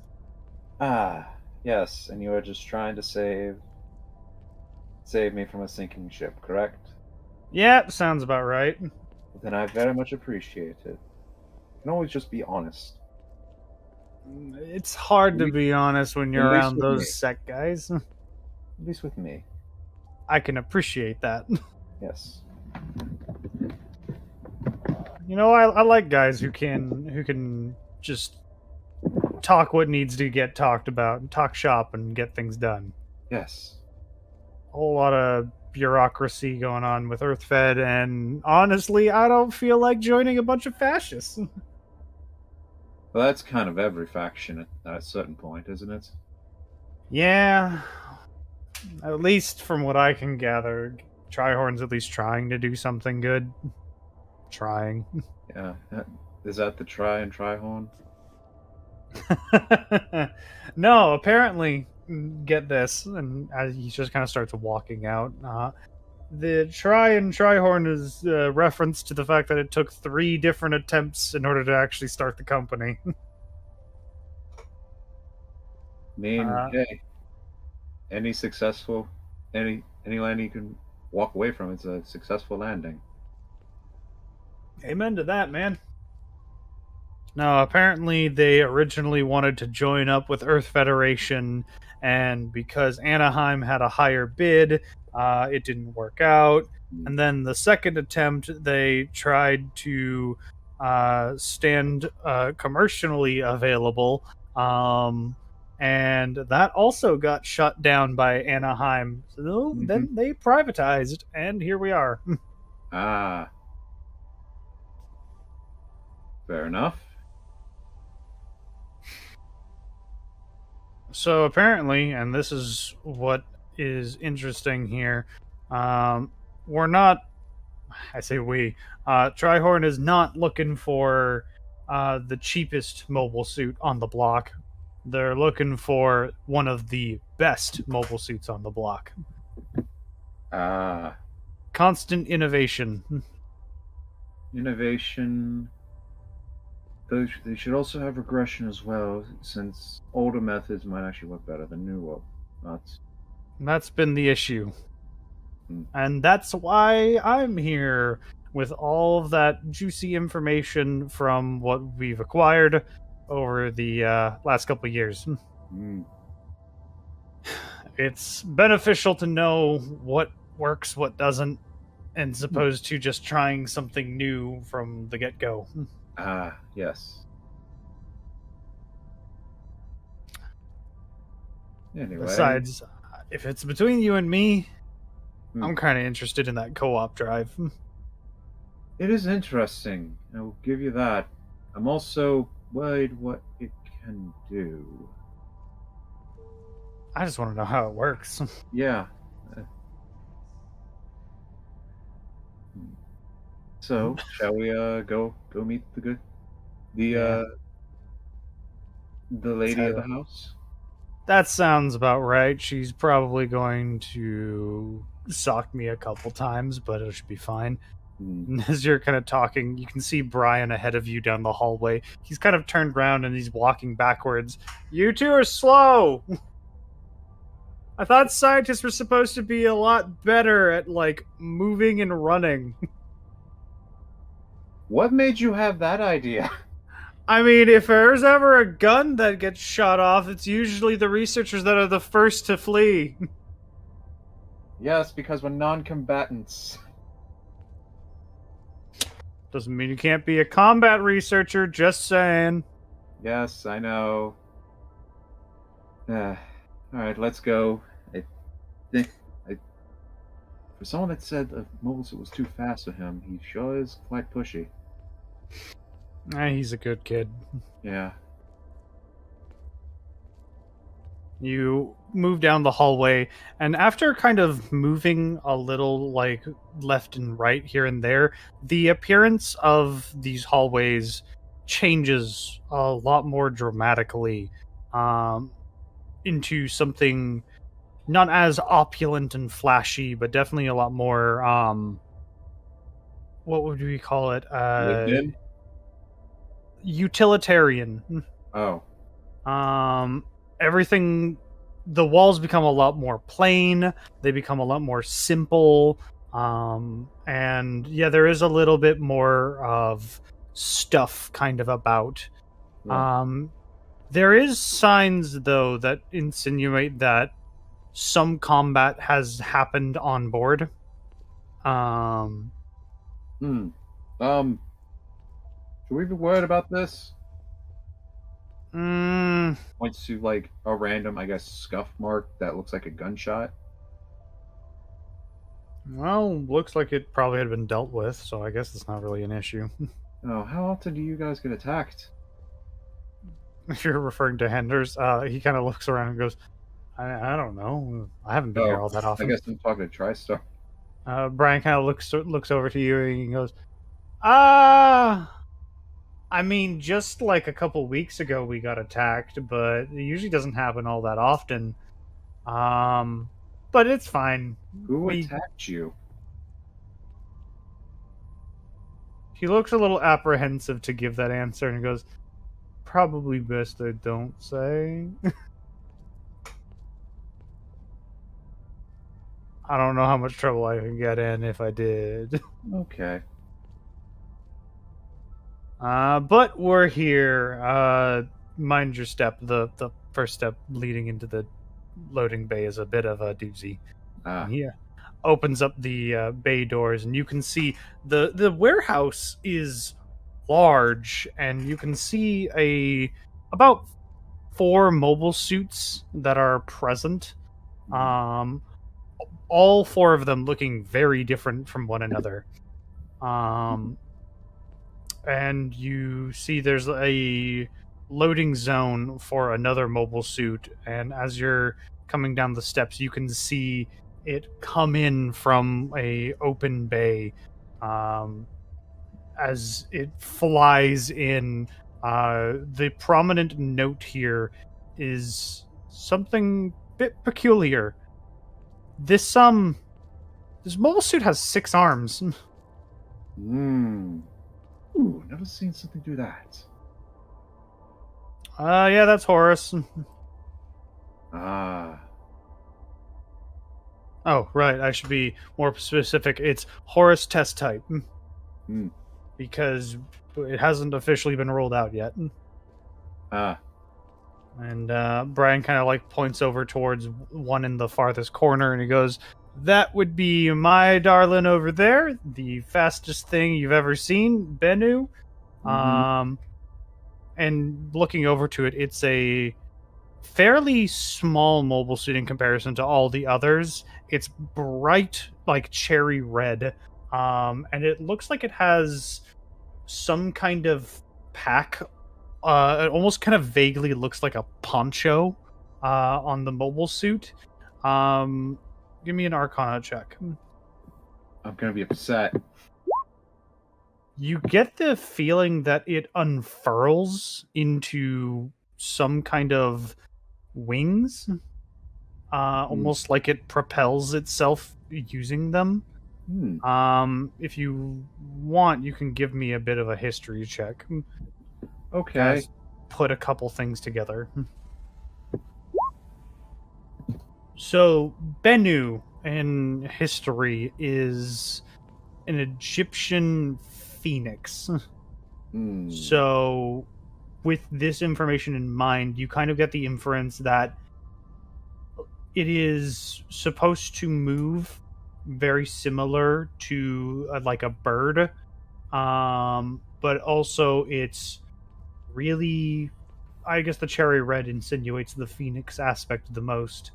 Ah, yes, and you are just trying to save me from a sinking ship, correct? Yeah, sounds about right. Then I very much appreciate it. You can always just be honest. It's hard to be honest when you're At least around with me. those sec guys. At least with me. I can appreciate that. Yes. You know, I like guys who can just talk what needs to get talked about, and talk shop and get things done. Yes. A whole lot of bureaucracy going on with Earthfed, and honestly, I don't feel like joining a bunch of fascists. Well, that's kind of every faction at a certain point, isn't it? Yeah, at least from what I can gather, Trihorn's at least trying to do something good. Trying. Yeah. Is that the try and Trihorn? No, apparently, get this, and as he just kind of starts walking out, the try and Trihorn is a reference to the fact that it took 3 different attempts in order to actually start the company. I mean, hey, any land you can walk away from is a successful landing. Amen to that, man. No, apparently they originally wanted to join up with Earth Federation, and because Anaheim had a higher bid, it didn't work out. And then the second attempt, they tried to stand commercially available, and that also got shut down by Anaheim. So then they privatized, and here we are. Ah. Fair enough. So apparently, and this is what is interesting here, we're not, I say we, Trihorn is not looking for the cheapest mobile suit on the block. They're looking for one of the best mobile suits on the block. Ah. Constant innovation. Innovation. They should also have regression as well, since older methods might actually work better than newer ones. That's been the issue. And that's why I'm here with all of that juicy information from what we've acquired over the last couple of years. It's beneficial to know what works, what doesn't, as opposed to just trying something new from the get-go. Ah, yes. Anyway. Besides, if it's between you and me, I'm kind of interested in that co-op drive. It is interesting. I will give you that. I'm also worried what it can do. I just want to know how it works. Yeah. So, shall we go meet the lady of the house? That sounds about right. She's probably going to sock me a couple times, but it should be fine. As you're kind of talking, you can see Brian ahead of you down the hallway. He's kind of turned around and he's walking backwards. You two are slow! I thought scientists were supposed to be a lot better at, like, moving and running. What made you have that idea? I mean, if there's ever a gun that gets shot off, it's usually the researchers that are the first to flee. Yes, because we're non-combatants. Doesn't mean you can't be a combat researcher, just saying. Yes, I know. All right, let's go. I think for someone that said the mobile suit was too fast for him, he sure is quite pushy. He's a good kid. Yeah. You move down the hallway, and after kind of moving a little, like, left and right here and there, the appearance of these hallways changes a lot more dramatically into something not as opulent and flashy, but definitely a lot more, what would we call it? Lived in? Utilitarian. Oh. Everything, the walls become a lot more plain, they become a lot more simple, and yeah, there is a little bit more of stuff kind of about. Yeah. There is signs though that insinuate that some combat has happened on board. Hmm. Should we be worried about this? mm, Points to like a random, I guess, scuff mark that looks like a gunshot. well, looks like it probably had been dealt with, so I guess it's not really an issue. Oh, how often do you guys get attacked? If you're referring to Henders, he kind of looks around and goes, I don't know. I haven't been here all that I often. guess I'm talking to TriStar. Brian kind of looks over to you and he goes, I mean, just like a couple weeks ago we got attacked, but it usually doesn't happen all that often. But it's fine. Who attacked you? He looks a little apprehensive to give that answer and he goes, probably best I don't say. I don't know how much trouble I can get in if I did. Okay. But we're here. Mind your step. The first step leading into the loading bay is a bit of a doozy. He opens up the bay doors, and you can see the warehouse is large, and you can see about 4 mobile suits that are present. All 4 of them looking very different from one another. And you see there's a loading zone for another mobile suit, and as you're coming down the steps you can see it come in from a open bay as it flies in. The prominent note here is something a bit peculiar. This mobile suit has 6 arms. Ooh, never seen something do that. Yeah, that's Horus. Ah. Oh, right. I should be more specific. It's Horus test type. Because it hasn't officially been rolled out yet. And Brian kind of like points over towards one in the farthest corner and he goes, that would be my darling over there, the fastest thing you've ever seen, Bennu. And looking over to it, it's a fairly small mobile suit in comparison to all the others. It's bright, like cherry red, and it looks like it has some kind of pack. It almost kind of vaguely looks like a poncho on the mobile suit. Give me an Arcana check. I'm gonna be upset. You get the feeling that it unfurls into some kind of wings, almost like it propels itself using them. If you want, you can give me a bit of a history check. Okay. Guys, put a couple things together. So, Bennu in history is an Egyptian phoenix. So, with this information in mind, you kind of get the inference that It is supposed to move very similar to like a bird, but also it's really, I guess the cherry red insinuates the phoenix aspect the most.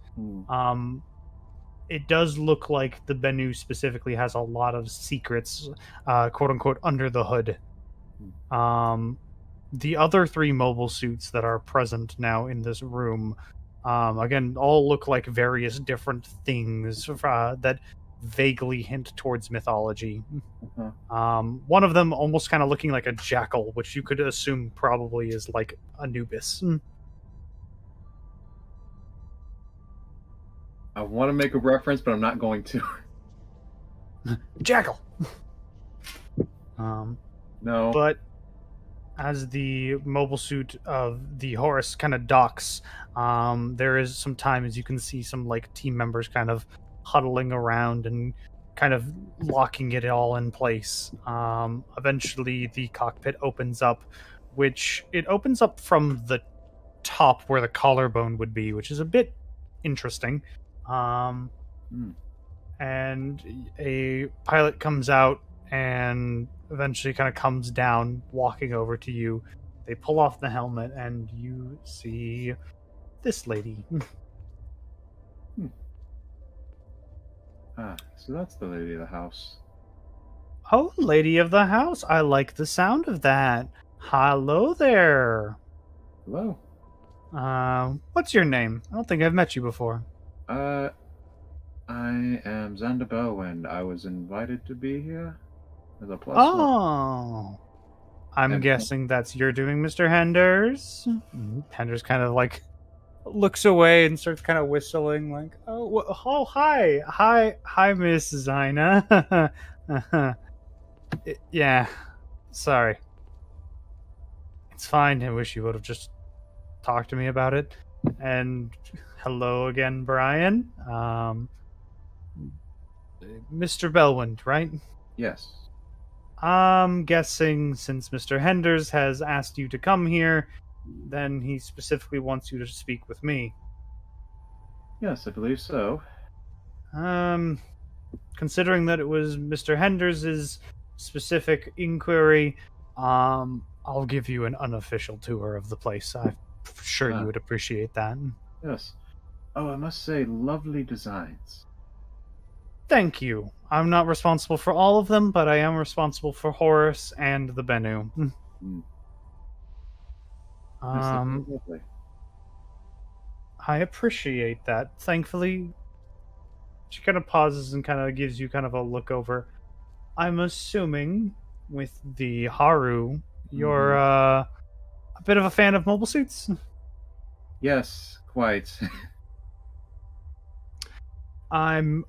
It does look like the Bennu specifically has a lot of secrets, quote unquote, under the hood. The other 3 mobile suits that are present now in this room, again, all look like various different things that vaguely hint towards mythology. One of them almost kind of looking like a jackal, which you could assume probably is like Anubis. I want to make a reference, but I'm not going to. Jackal! No. But as the mobile suit of the Horus kind of docks, there is some time as you can see some like team members kind of huddling around and kind of locking it all in place. Eventually the cockpit opens up, which it opens up from the top where the collarbone would be, which is a bit interesting. And a pilot comes out and eventually kind of comes down, walking over to you. They pull off the helmet, and you see this lady. So that's the lady of the house. Oh, lady of the house. I like the sound of that. Hello there. Hello. What's your name? I don't think I've met you before. I am Zandabo, and I was invited to be here as a plus one. I'm guessing that's you're doing, Mr. Henders. Henders kind of like looks away and starts kind of whistling, like, "Oh, hi, Miss Zina." Yeah, sorry. It's fine. I wish you would have just talked to me about it. And hello again, Brian. Mr. Belwind, right? Yes. I'm guessing since Mr. Henders has asked you to come here, then he specifically wants you to speak with me. Yes, I believe so. Considering that it was Mr. Henders' specific inquiry, I'll give you an unofficial tour of the place. I'm sure you would appreciate that. Yes. Oh, I must say, lovely designs. Thank you. I'm not responsible for all of them, but I am responsible for Horus and the Bennu. Lovely. I appreciate that. Thankfully, she kind of pauses and kind of gives you kind of a look over. I'm assuming with the Haru, you're a bit of a fan of mobile suits? Yes, quite. I'm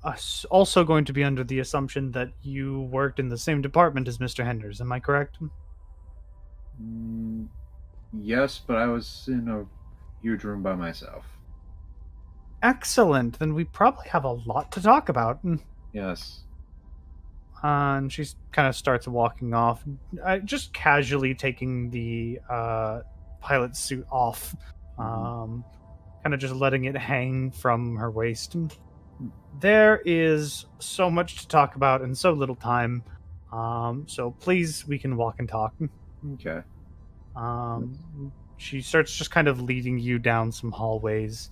also going to be under the assumption that you worked in the same department as Mr. Henders. Am I correct? Yes, but I was in a huge room by myself. Excellent. Then we probably have a lot to talk about. Yes. And she kind of starts walking off, just casually taking the pilot suit off, kind of just letting it hang from her waist. There is so much to talk about and so little time, so please, we can walk and talk. Okay. She starts just kind of leading you down some hallways.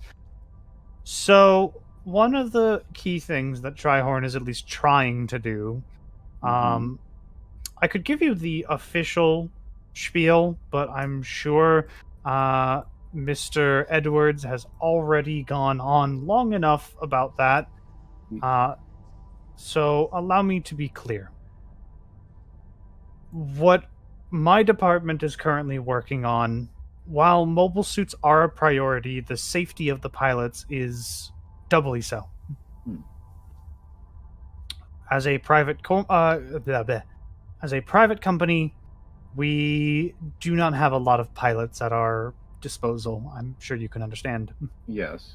So, one of the key things that Trihorn is at least trying to do, I could give you the official spiel, but I'm sure Mr. Edwards has already gone on long enough about that. So allow me to be clear. What my department is currently working on, while mobile suits are a priority, the safety of the pilots is doubly so. As a private company, we do not have a lot of pilots at our disposal. I'm sure you can understand. Yes,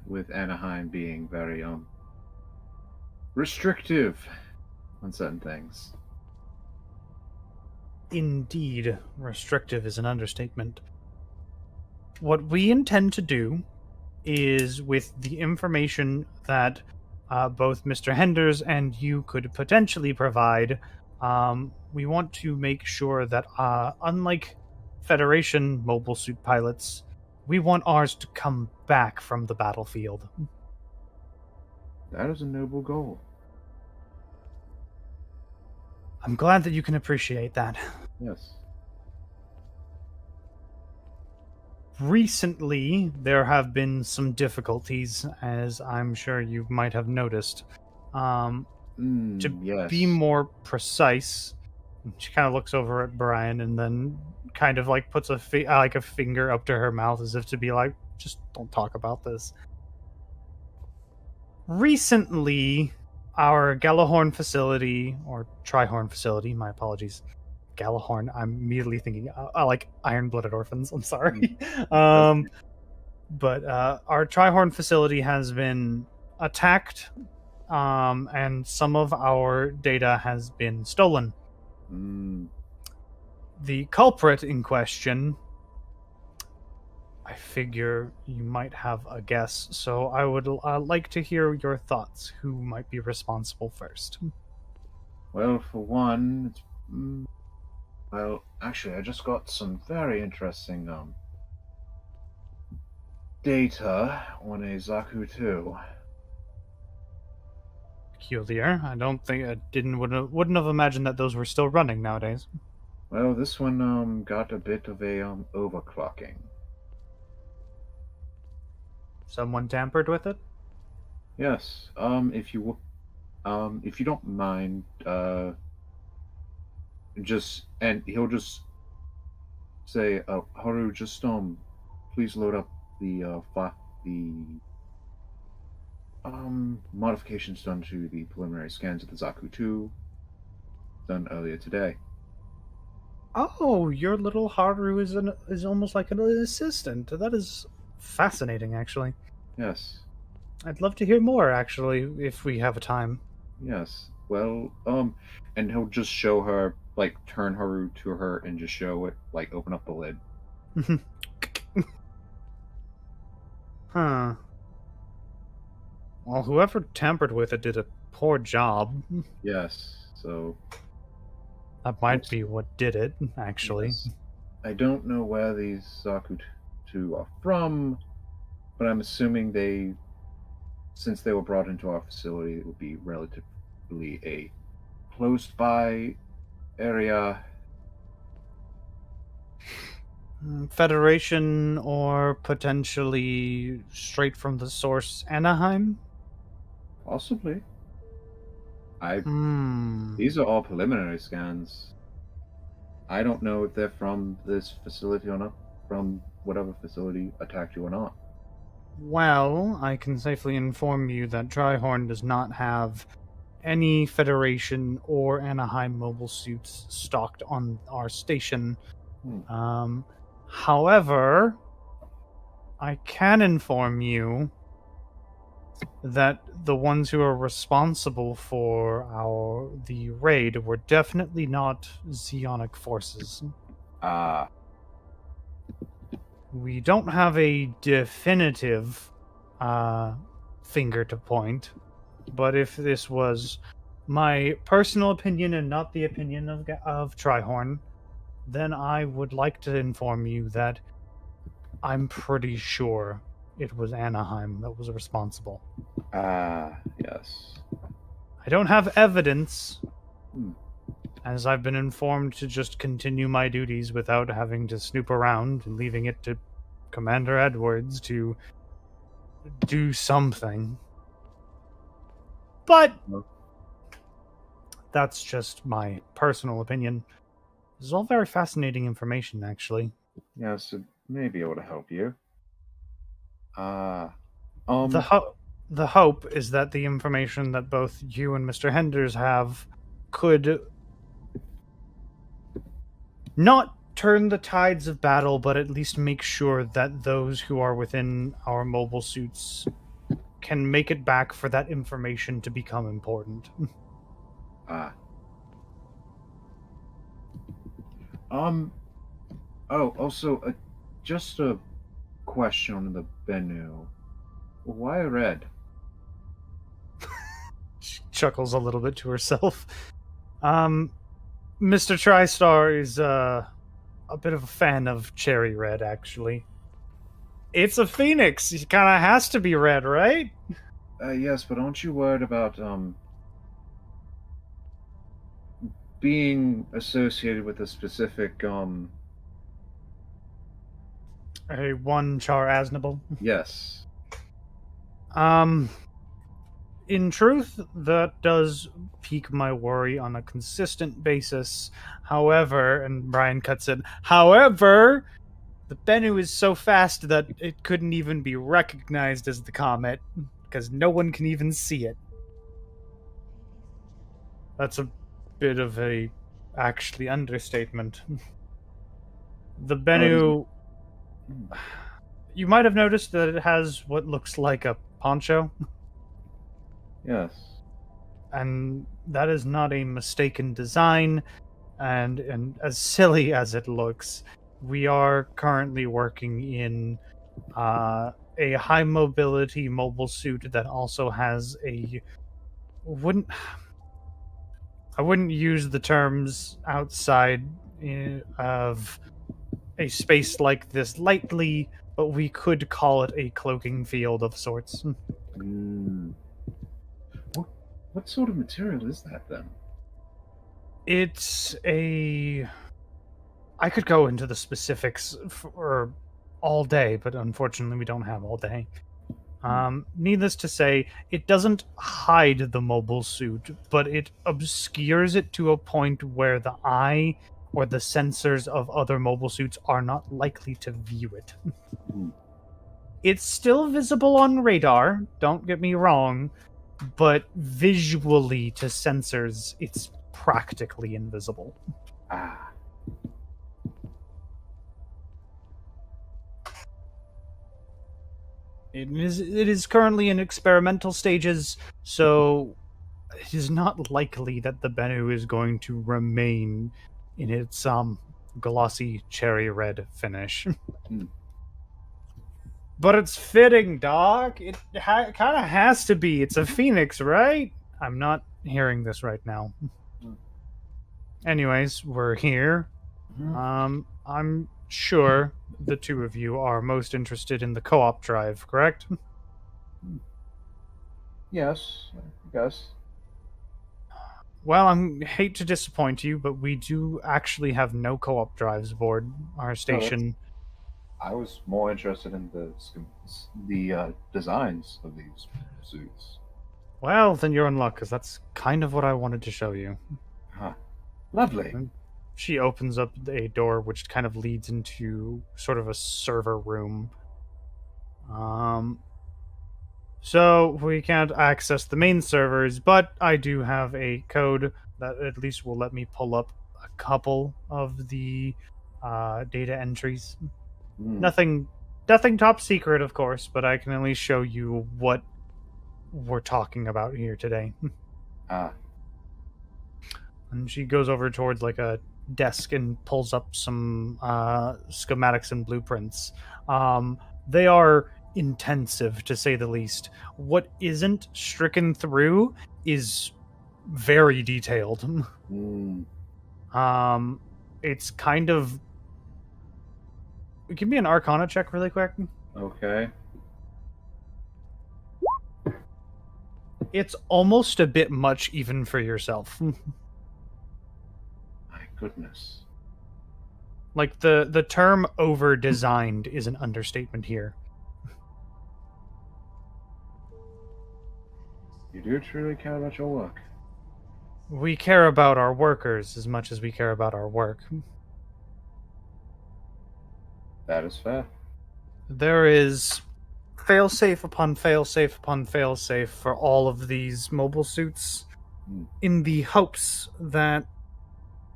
with Anaheim being very restrictive on certain things. Indeed, restrictive is an understatement. What we intend to do is with the information that both Mr. Henders and you could potentially provide. We want to make sure that, unlike Federation mobile suit pilots, we want ours to come back from the battlefield. That is a noble goal. I'm glad that you can appreciate that. Yes. Recently, there have been some difficulties, as I'm sure you might have noticed. To Yes. be more precise, she kind of looks over at Brian and then kind of like puts a finger up to her mouth as if to be like, just don't talk about this. Recently, our Galahorn facility, or Trihorn facility, my apologies. Galahorn, I'm immediately thinking like iron-blooded orphans. I'm sorry. But our Trihorn facility has been attacked, and some of our data has been stolen. The culprit in question, I figure you might have a guess, so I would like to hear your thoughts. Who might be responsible first? Well, for one, well, actually, I just got some very interesting data on a Zaku 2. Peculiar. I don't think I wouldn't have imagined that those were still running nowadays. Well, this one got a bit of a overclocking. Someone tampered with it? Yes. If you don't mind, he'll just say, Haru, just please load up the modifications done to the preliminary scans of the Zaku 2 done earlier today. Oh, your little Haru is almost like an assistant. That is fascinating, actually. Yes. I'd love to hear more, actually, if we have a time. Yes. Well, and he'll just show her, like, turn Haru to her and just show it, like, open up the lid. Huh. Well, whoever tampered with it did a poor job. Yes, so... That might be what did it, actually. Yes. I don't know where these Zaku 2 are from, but I'm assuming since they were brought into our facility, it would be relatively a close-by area. Federation, or potentially straight from the source, Anaheim? Possibly. These are all preliminary scans. I don't know if they're from this facility or not, from whatever facility attacked you or not. Well, I can safely inform you that Trihorn does not have any Federation or Anaheim mobile suits stocked on our station. However, I can inform you that the ones who are responsible for the raid were definitely not Zeonic forces. We don't have a definitive finger to point, but if this was my personal opinion and not the opinion of Trihorn, then I would like to inform you that I'm pretty sure it was Anaheim that was responsible. Yes. I don't have evidence, as I've been informed to just continue my duties without having to snoop around and leaving it to Commander Edwards to do something. But that's just my personal opinion. This is all very fascinating information, actually. Yes, it may be able to help you. The hope is that the information that both you and Mr. Henders have could not turn the tides of battle, but at least make sure that those who are within our mobile suits can make it back for that information to become important. Also, just a question on the Bennu. Why red? She chuckles a little bit to herself. Mr. TriStar is a bit of a fan of cherry red, actually. It's a phoenix. It kind of has to be red, right? Yes, but aren't you worried about being associated with a specific A one Char Aznable. Yes. In truth, that does pique my worry on a consistent basis. However, and Brian cuts in, however, the Bennu is so fast that it couldn't even be recognized as the comet, because no one can even see it. That's a bit of a, actually, understatement. The Bennu... You might have noticed that it has what looks like a poncho. Yes. And that is not a mistaken design, and as silly as it looks, we are currently working in a high mobility mobile suit that also has a I wouldn't use the terms outside of a space like this lightly, but we could call it a cloaking field of sorts. What sort of material is that, then? It's a... I could go into the specifics for all day, but unfortunately we don't have all day. Needless to say, it doesn't hide the mobile suit, but it obscures it to a point where the eye or the sensors of other mobile suits are not likely to view it. It's still visible on radar, don't get me wrong, but visually to sensors, it's practically invisible. It is currently in experimental stages, so it is not likely that the Bennu is going to remain in its glossy cherry red finish. But it's fitting, Doc. It kind of has to be. It's a phoenix, right? I'm not hearing this right now. Anyways, we're here. I'm sure the two of you are most interested in the co-op drive, correct? Yes, I guess. Well, I hate to disappoint you, but we do actually have no co-op drives aboard our station. I was more interested in the designs of these suits. Well, then you're in luck, because that's kind of what I wanted to show you. Lovely. And she opens up a door which kind of leads into sort of a server room. So we can't access the main servers, but I do have a code that at least will let me pull up a couple of the data entries. Nothing top secret, of course, but I can at least show you what we're talking about here today. And she goes over towards like a desk and pulls up some schematics and blueprints. They are intensive, to say the least. What isn't stricken through is very detailed. It's kind of... Give me an Arcana check really quick. Okay. It's almost a bit much even for yourself. My goodness. Like, the term over-designed is an understatement here. You do truly care about your work. We care about our workers as much as we care about our work. That is fair. There is failsafe upon failsafe upon failsafe for all of these mobile suits in the hopes that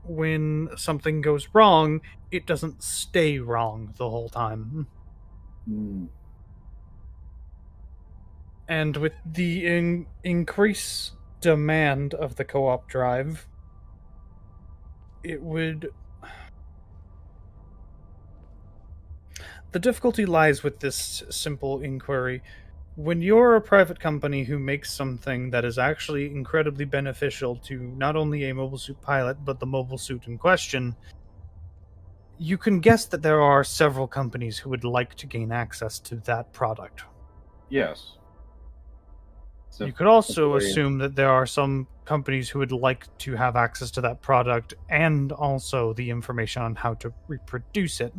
when something goes wrong, it doesn't stay wrong the whole time. And with the increased demand of the co-op drive, it would... The difficulty lies with this simple inquiry. When you're a private company who makes something that is actually incredibly beneficial to not only a mobile suit pilot, but the mobile suit in question, you can guess that there are several companies who would like to gain access to that product. Yes. You could also Simply- assume that there are some companies who would like to have access to that product and also the information on how to reproduce it.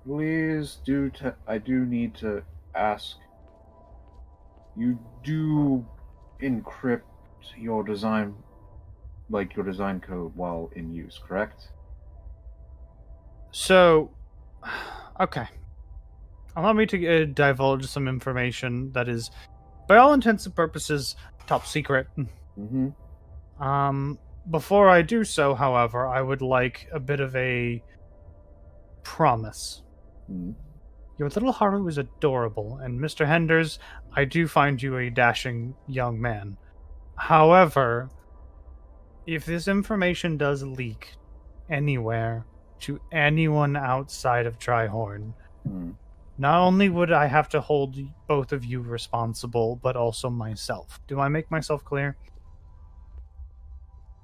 Please do. I do need to ask. You do encrypt your design, like your design code, while in use, correct? So, okay. Allow me to divulge some information that is, by all intents and purposes, top secret. Mm-hmm. Before I do so, however, I would like a bit of a promise. Mm-hmm. Your little Haru is adorable, and Mr. Henders, I do find you a dashing young man. However, if this information does leak anywhere to anyone outside of Trihorn, Mm-hmm. not only would I have to hold both of you responsible, but also myself. Do I make myself clear?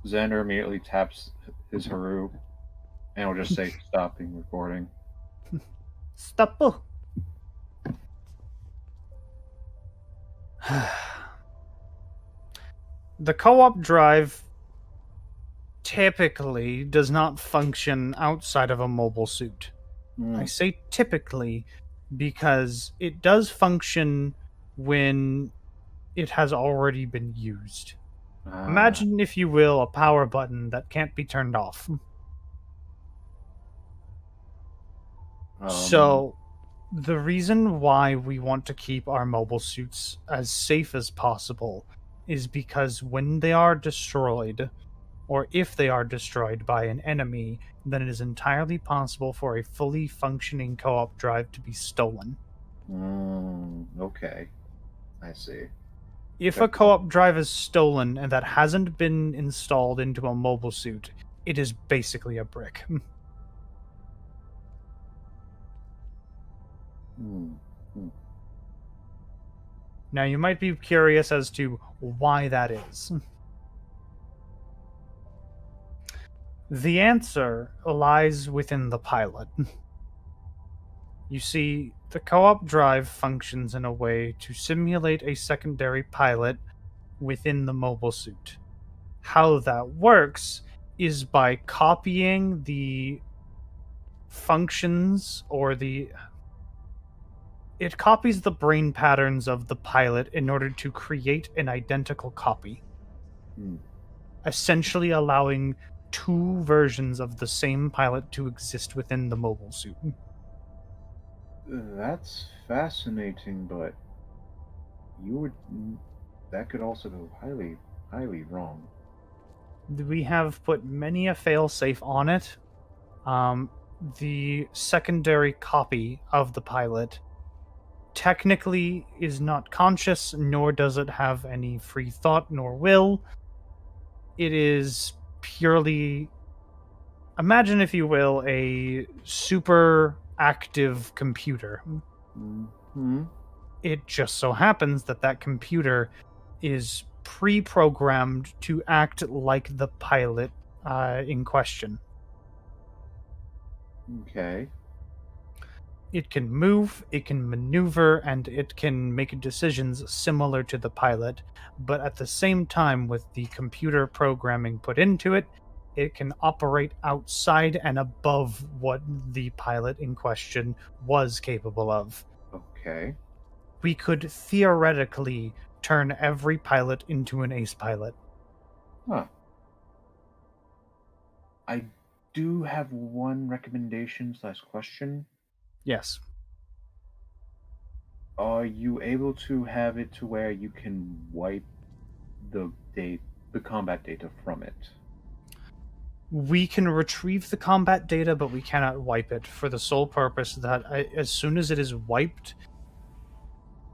Xander immediately taps his Haru and will just say, "Stopping recording." Stop. The co-op drive typically does not function outside of a mobile suit. I say typically because it does function when it has already been used. Imagine, if you will, a power button that can't be turned off. So, the reason why we want to keep our mobile suits as safe as possible is because when they are destroyed, or if they are destroyed by an enemy, then it is entirely possible for a fully functioning co-op drive to be stolen. Okay. I see. If a co-op drive is stolen and that hasn't been installed into a mobile suit, it is basically a brick. Now, you might be curious as to why that is. The answer lies within the pilot. You see, the co-op drive functions in a way to simulate a secondary pilot within the mobile suit. How that works is by copying the functions it copies the brain patterns of the pilot in order to create an identical copy. Essentially allowing two versions of the same pilot to exist within the mobile suit. That's fascinating, but that could also go highly, highly wrong. We have put many a failsafe on it. The secondary copy of the pilot technically is not conscious, nor does it have any free thought nor will. It is purely, imagine, if you will, a super active computer. It just so happens that computer is pre-programmed to act like the pilot in question. Okay. It can move, it can maneuver, and it can make decisions similar to the pilot, but at the same time, with the computer programming put into it, it can operate outside and above what the pilot in question was capable of. Okay. We could theoretically turn every pilot into an ace pilot. I do have one recommendation / question. Yes. Are you able to have it to where you can wipe the combat data from it? We can retrieve the combat data, but we cannot wipe it, for the sole purpose that as soon as it is wiped,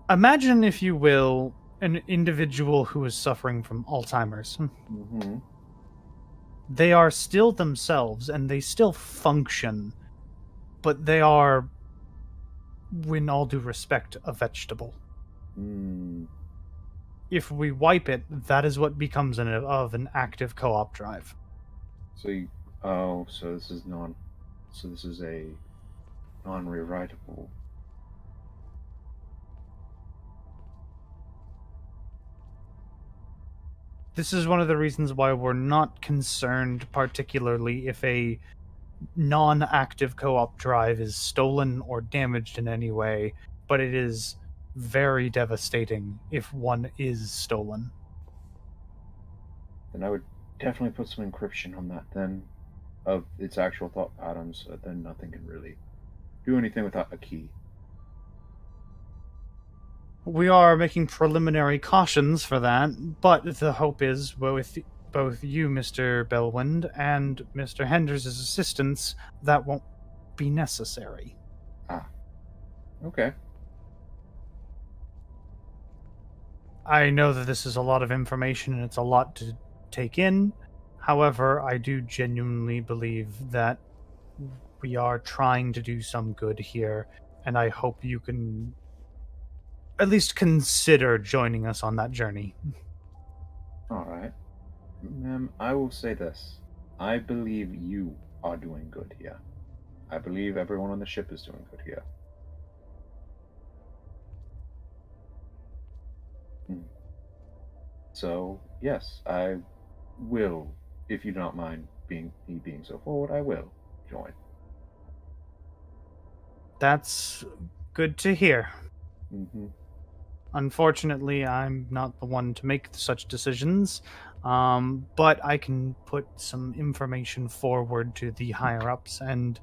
imagine, if you will, an individual who is suffering from Alzheimer's. They are still themselves, and they still function, but they are in all due respect, a vegetable. Hmm. If we wipe it, that is what becomes of an active co-op drive. So so this is a non-rewritable. This is one of the reasons why we're not concerned particularly if a non-active co-op drive is stolen or damaged in any way, but it is very devastating if one is stolen. Then I would definitely put some encryption on that then, of its actual thought patterns, so then nothing can really do anything without a key. We are making preliminary cautions for that, but the hope is, with both you, Mr. Bellwind, and Mr. Henders' assistance, that won't be necessary. Ah. Okay. I know that this is a lot of information and it's a lot to take in. However, I do genuinely believe that we are trying to do some good here, and I hope you can at least consider joining us on that journey. Alright. Ma'am, I will say this. I believe you are doing good here. I believe everyone on the ship is doing good here. So, yes, I will, if you do not mind being so forward, I will join. That's good to hear. Mm-hmm. Unfortunately, I'm not the one to make such decisions, but I can put some information forward to the higher-ups, and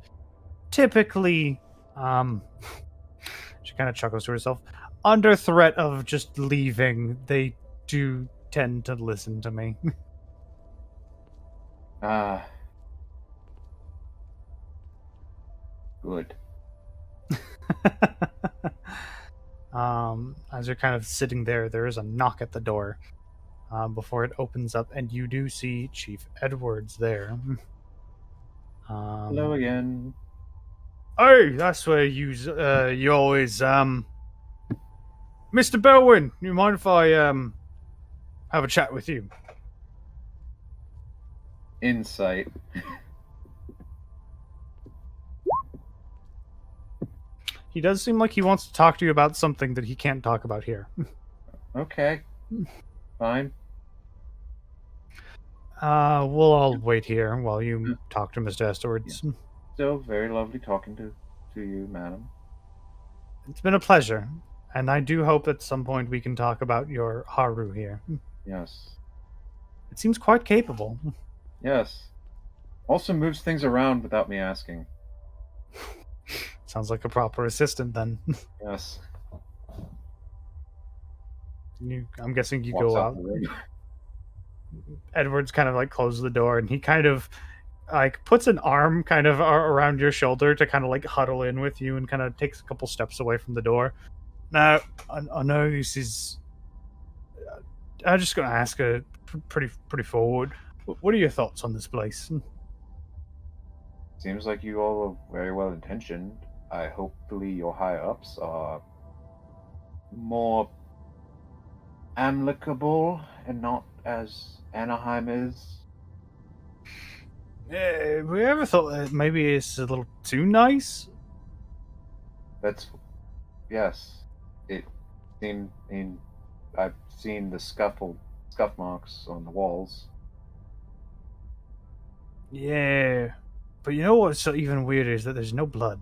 typically, she kind of chuckles to herself, under threat of just leaving, they do tend to listen to me. Good. As you're kind of sitting there, there is a knock at the door before it opens up, and you do see Chief Edwards there. Hello again. Hey, that's where you always Mr. Belwyn, you mind if I have a chat with you? Insight. He does seem like he wants to talk to you about something that he can't talk about here. Okay. Fine. We'll all wait here while you talk to Mr. Edwards. Yeah. Still very lovely talking to you, madam. It's been a pleasure, and I do hope at some point we can talk about your Haru here. Yes. It seems quite capable. Yes. Also moves things around without me asking. Sounds like a proper assistant, then. Yes. I'm guessing you Walks go out. Edwards kind of like closes the door, and he kind of like puts an arm kind of around your shoulder to kind of like huddle in with you, and kind of takes a couple steps away from the door. Now, I know this is. I'm just going to ask a pretty forward. What are your thoughts on this place? Seems like you all are very well intentioned. Hopefully your higher ups are more amicable and not as Anaheim is. Have we ever thought that maybe it's a little too nice? Yes. I've seen the scuff marks on the walls. Yeah. But you know what's so even weirder is that there's no blood.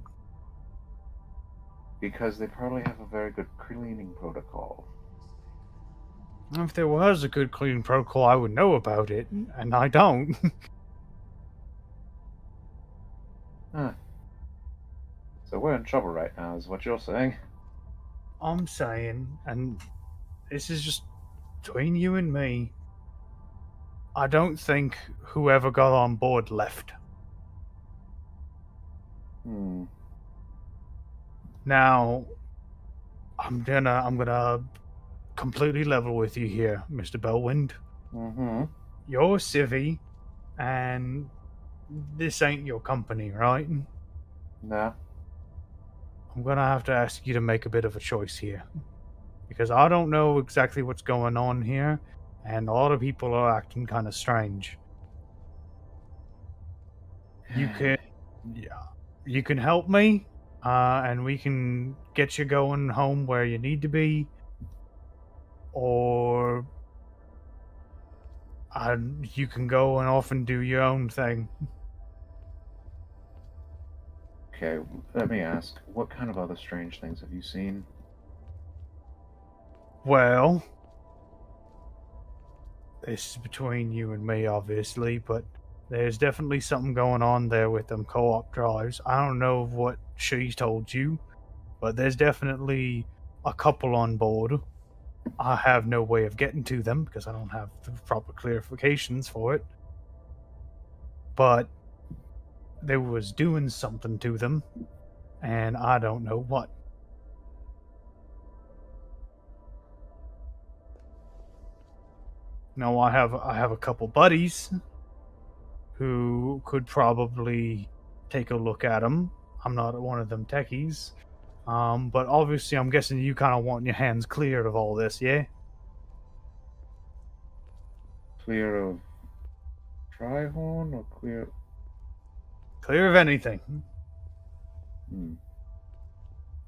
Because they probably have a very good cleaning protocol. If there was a good cleaning protocol, I would know about it, and I don't. Huh. So we're in trouble right now, is what you're saying? I'm saying, and this is just between you and me, I don't think whoever got on board left. Now, I'm gonna completely level with you here, Mr. Bellwind. Mm-hmm. You're civvy, and this ain't your company, right? No. I'm gonna have to ask you to make a bit of a choice here. Because I don't know exactly what's going on here, and a lot of people are acting kind of strange. You can, yeah, you can help me, and we can get you going home where you need to be, or you can go and off and do your own thing. Okay, let me ask, what kind of other strange things have you seen? Well, this is between you and me, obviously, but there's definitely something going on there with them co-op drives. I don't know what she told you, but there's definitely a couple on board. I have no way of getting to them because I don't have the proper clarifications for it. But they was doing something to them, and I don't know what. Now I have a couple buddies who could probably take a look at them. I'm not one of them techies. But obviously I'm guessing you kind of want your hands cleared of all this, yeah? Clear of Trihorn or clear? Clear of anything.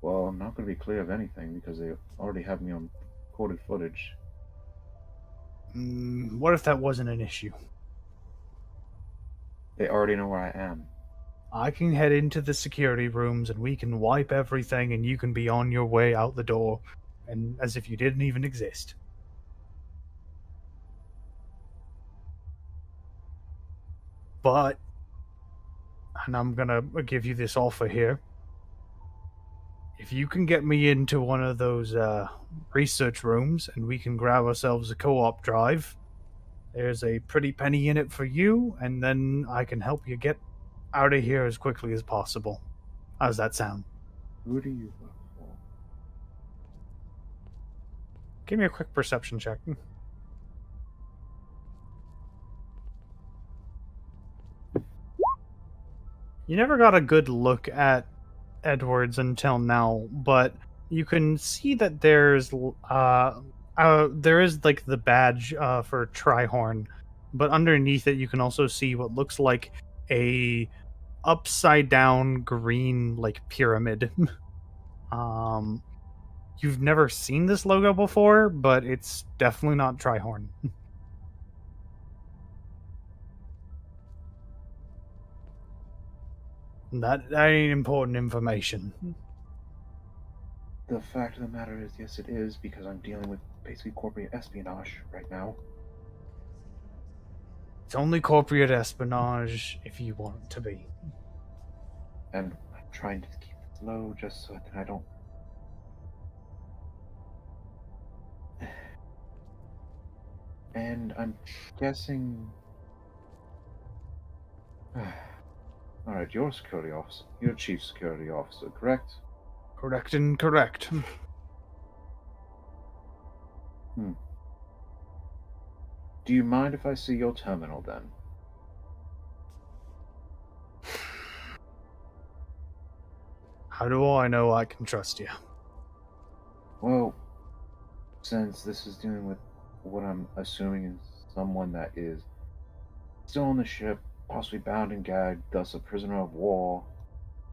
Well, I'm not going to be clear of anything because they already have me on recorded footage. What if that wasn't an issue? They already know where I am. I can head into the security rooms and we can wipe everything and you can be on your way out the door and as if you didn't even exist. But, and I'm gonna give you this offer here. If you can get me into one of those research rooms and we can grab ourselves a co-op drive, there's a pretty penny in it for you, and then I can help you get out of here as quickly as possible. How's that sound? Who do you work for? Give me a quick perception check. You never got a good look at Edwards until now, but you can see that there is like the badge for Trihorn, but underneath it you can also see what looks like a upside down green like pyramid. You've never seen this logo before, but it's definitely not Trihorn. That ain't important information. The fact of the matter is, yes, it is, because I'm dealing with basically corporate espionage right now. It's only corporate espionage if you want it to be. And I'm trying to keep it low just so that I don't... And I'm guessing... Alright, you're a security officer. You're a chief security officer, correct? Correct and correct. Do you mind if I see your terminal then? How do I know I can trust you? Well, since this is dealing with what I'm assuming is someone that is still on the ship, possibly bound and gagged, thus a prisoner of war,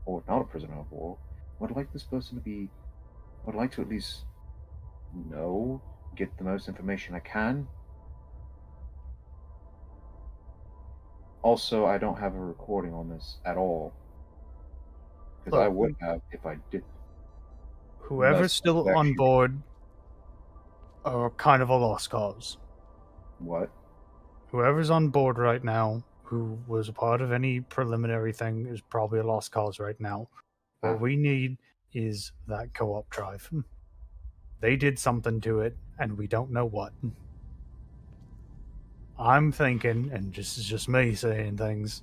or not a prisoner of war, I'd like this person to be... I'd like to at least know, get the most information I can. Also, I don't have a recording on this at all. Because I would have if I did. Whoever's still on board are kind of a lost cause. What? Whoever's on board right now, who was a part of any preliminary thing, is probably a lost cause right now. What we need is that co-op drive. They did something to it, and we don't know what. I'm thinking, and this is just me saying things,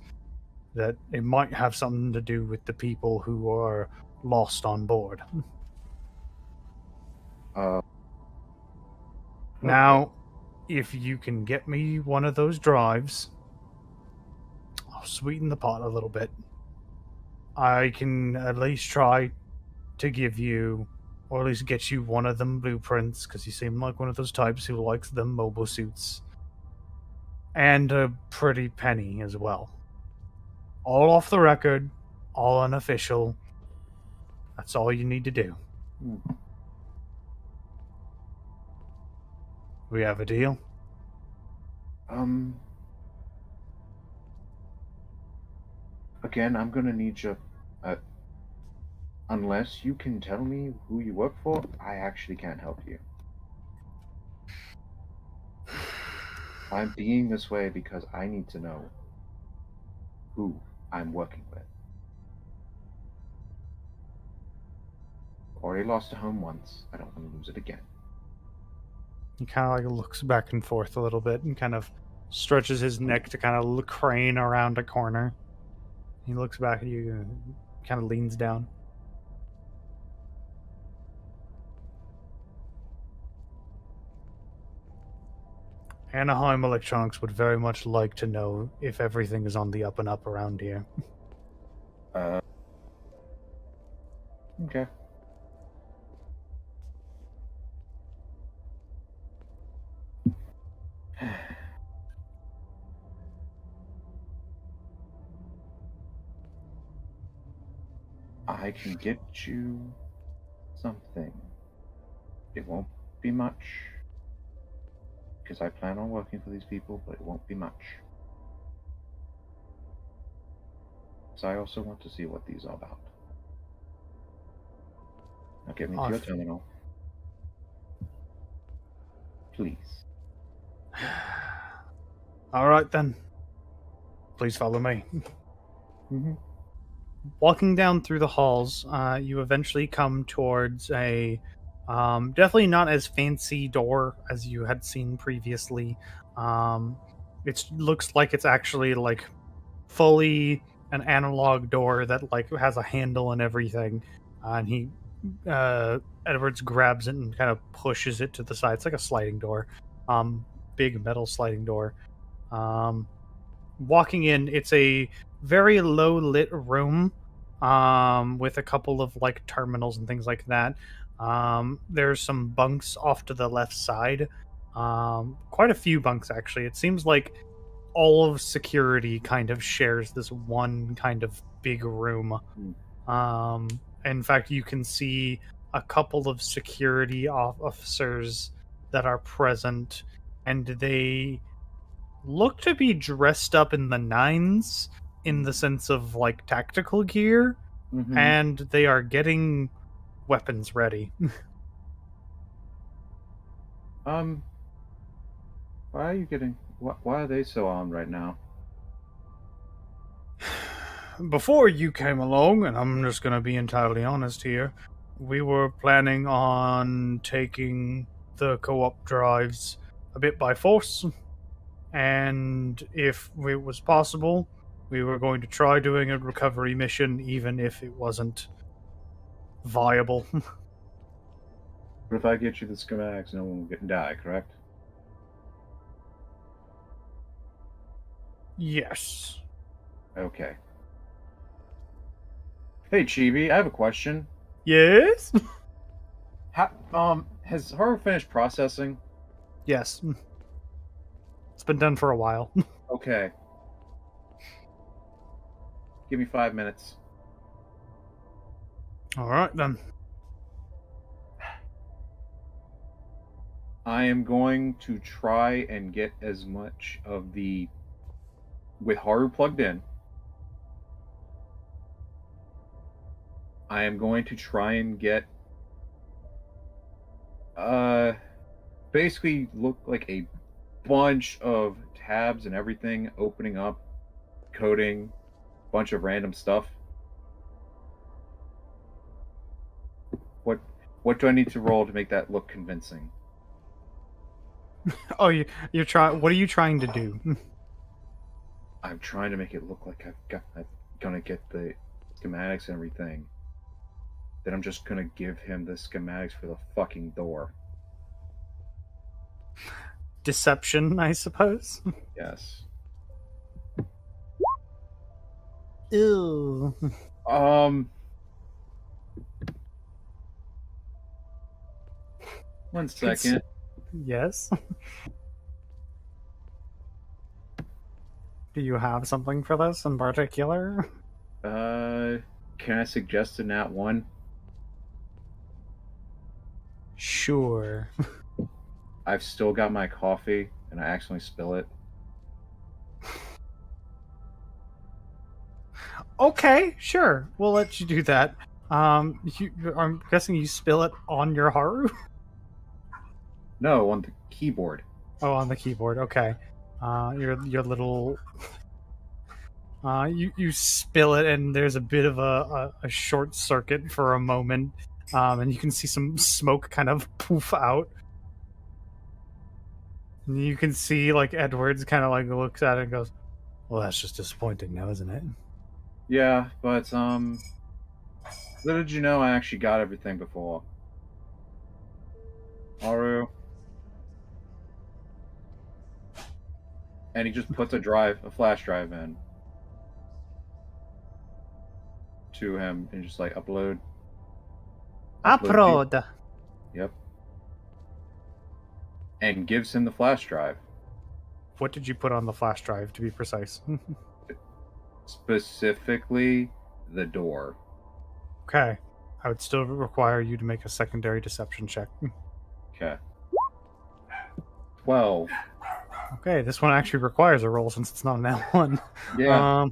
that it might have something to do with the people who are lost on board. Now, if you can get me one of those drives, I'll sweeten the pot a little bit. I can at least try to give you, or at least get you one of them blueprints, because you seem like one of those types who likes them mobile suits. And a pretty penny as well. All off the record, all unofficial. That's all you need to do. We have a deal? Again, I'm gonna need you. Unless you can tell me who you work for, I actually can't help you. I'm being this way because I need to know who I'm working with. Already lost a home once. I don't want to lose it again. He kind of like looks back and forth a little bit and kind of stretches his neck to kind of crane around a corner. He looks back at you and kind of leans down. Anaheim Electronics would very much like to know if everything is on the up and up around here. Okay. I can get you something. It won't be much, because I plan on working for these people, but it won't be much. So I also want to see what these are about. Now get me to your terminal. Please. All right, then. Please follow me. Mm-hmm. Walking down through the halls, you eventually come towards a definitely not as fancy door as you had seen previously. It looks like it's actually like fully an analog door that like has a handle and everything. And Edwards grabs it and kind of pushes it to the side. It's like a sliding door, big metal sliding door. Walking in, it's a very low lit room with a couple of like terminals and things like that. There's some bunks off to the left side. Quite a few bunks, actually. It seems like all of security kind of shares this one kind of big room. In fact, you can see a couple of security officers that are present, and they look to be dressed up in the nines in the sense of like tactical gear, and they are getting weapons ready. Why are you getting? Why are they so armed right now? Before you came along, and I'm just going to be entirely honest here, we were planning on taking the co-op drives a bit by force, and if it was possible, we were going to try doing a recovery mission, even if it wasn't viable. But if I get you the schematics, no one will die, correct? Yes. Okay. Hey, Chibi, I have a question. Yes? Has her finished processing? Yes. It's been done for a while. Okay. Give me 5 minutes. All right, then. I am going to try and get as much of the... With Haru plugged in, I am going to try and get... basically look like a bunch of tabs and everything opening up, coding, bunch of random stuff. What do I need to roll to make that look convincing? Oh, you're trying. What are you trying to do? I'm trying to make it look like I'm gonna get the schematics and everything. Then I'm just gonna give him the schematics for the fucking door. Deception, I suppose. Yes. Ew. 1 second. Yes. Do you have something for this in particular? Can I suggest a nat 1? Sure. I've still got my coffee, and I accidentally spill it. Okay, sure. We'll let you do that. I'm guessing you spill it on your Haru? No, on the keyboard. Oh, on the keyboard. Okay. Your little. You spill it, and there's a bit of a short circuit for a moment, and you can see some smoke kind of poof out. And you can see like Edwards kind of like looks at it and goes, "Well, that's just disappointing now, isn't it?" Yeah, but little did you know I actually got everything before. Haru. And he just puts a flash drive in to him and just like upload. Upload. Yep. And gives him the flash drive. What did you put on the flash drive, to be precise? Specifically, the door. Okay. I would still require you to make a secondary deception check. Okay. 12. Okay, this one actually requires a roll since it's not an L1. Yeah.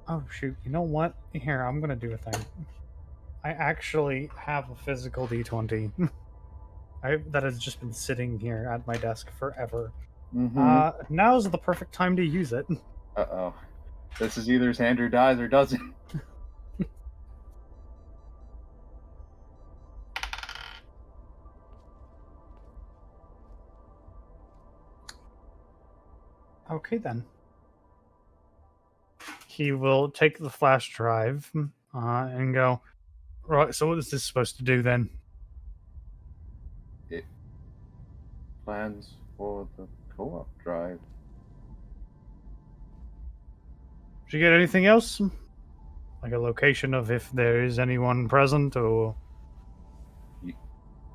Oh, shoot. You know what? Here, I'm going to do a thing. I actually have a physical D20 that has just been sitting here at my desk forever. Mm-hmm. Now's the perfect time to use it. Uh-oh. This is either his hand or dies or doesn't. Okay, then. He will take the flash drive and go, right, so what is this supposed to do then? It plans for the co-op drive. Did you get anything else? Like a location of if there is anyone present, or...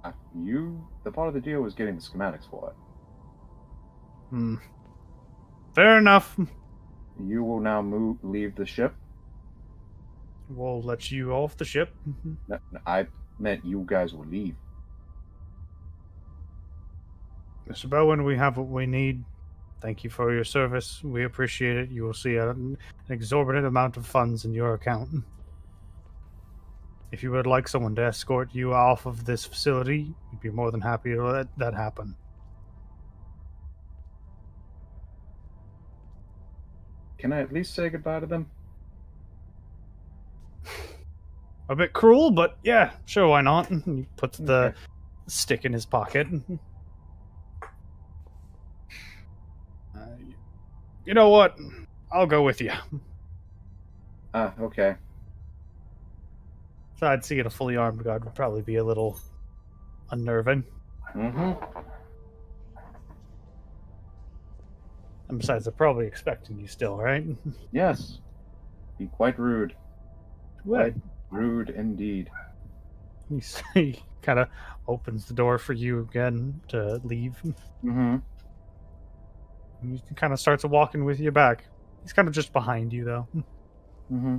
The part of the deal was getting the schematics for it. Fair enough. You will now leave the ship. We'll let you off the ship. No, I meant you guys will leave. Mr. Bowen, we have what we need. Thank you for your service. We appreciate it. You will see an exorbitant amount of funds in your account. If you would like someone to escort you off of this facility, we'd be more than happy to let that happen. Can I at least say goodbye to them? A bit cruel, but yeah, sure, why not? He puts the stick in his pocket. You know what? I'll go with you. Okay. So I'd see it a fully armed guard would probably be a little unnerving. Mm-hmm. And besides, they're probably expecting you still, right? Yes. Be quite rude. Well, Quite rude indeed. he kind of opens the door for you again to leave. Mm-hmm. He kind of starts walking with you back. He's kind of just behind you, though. Mm-hmm.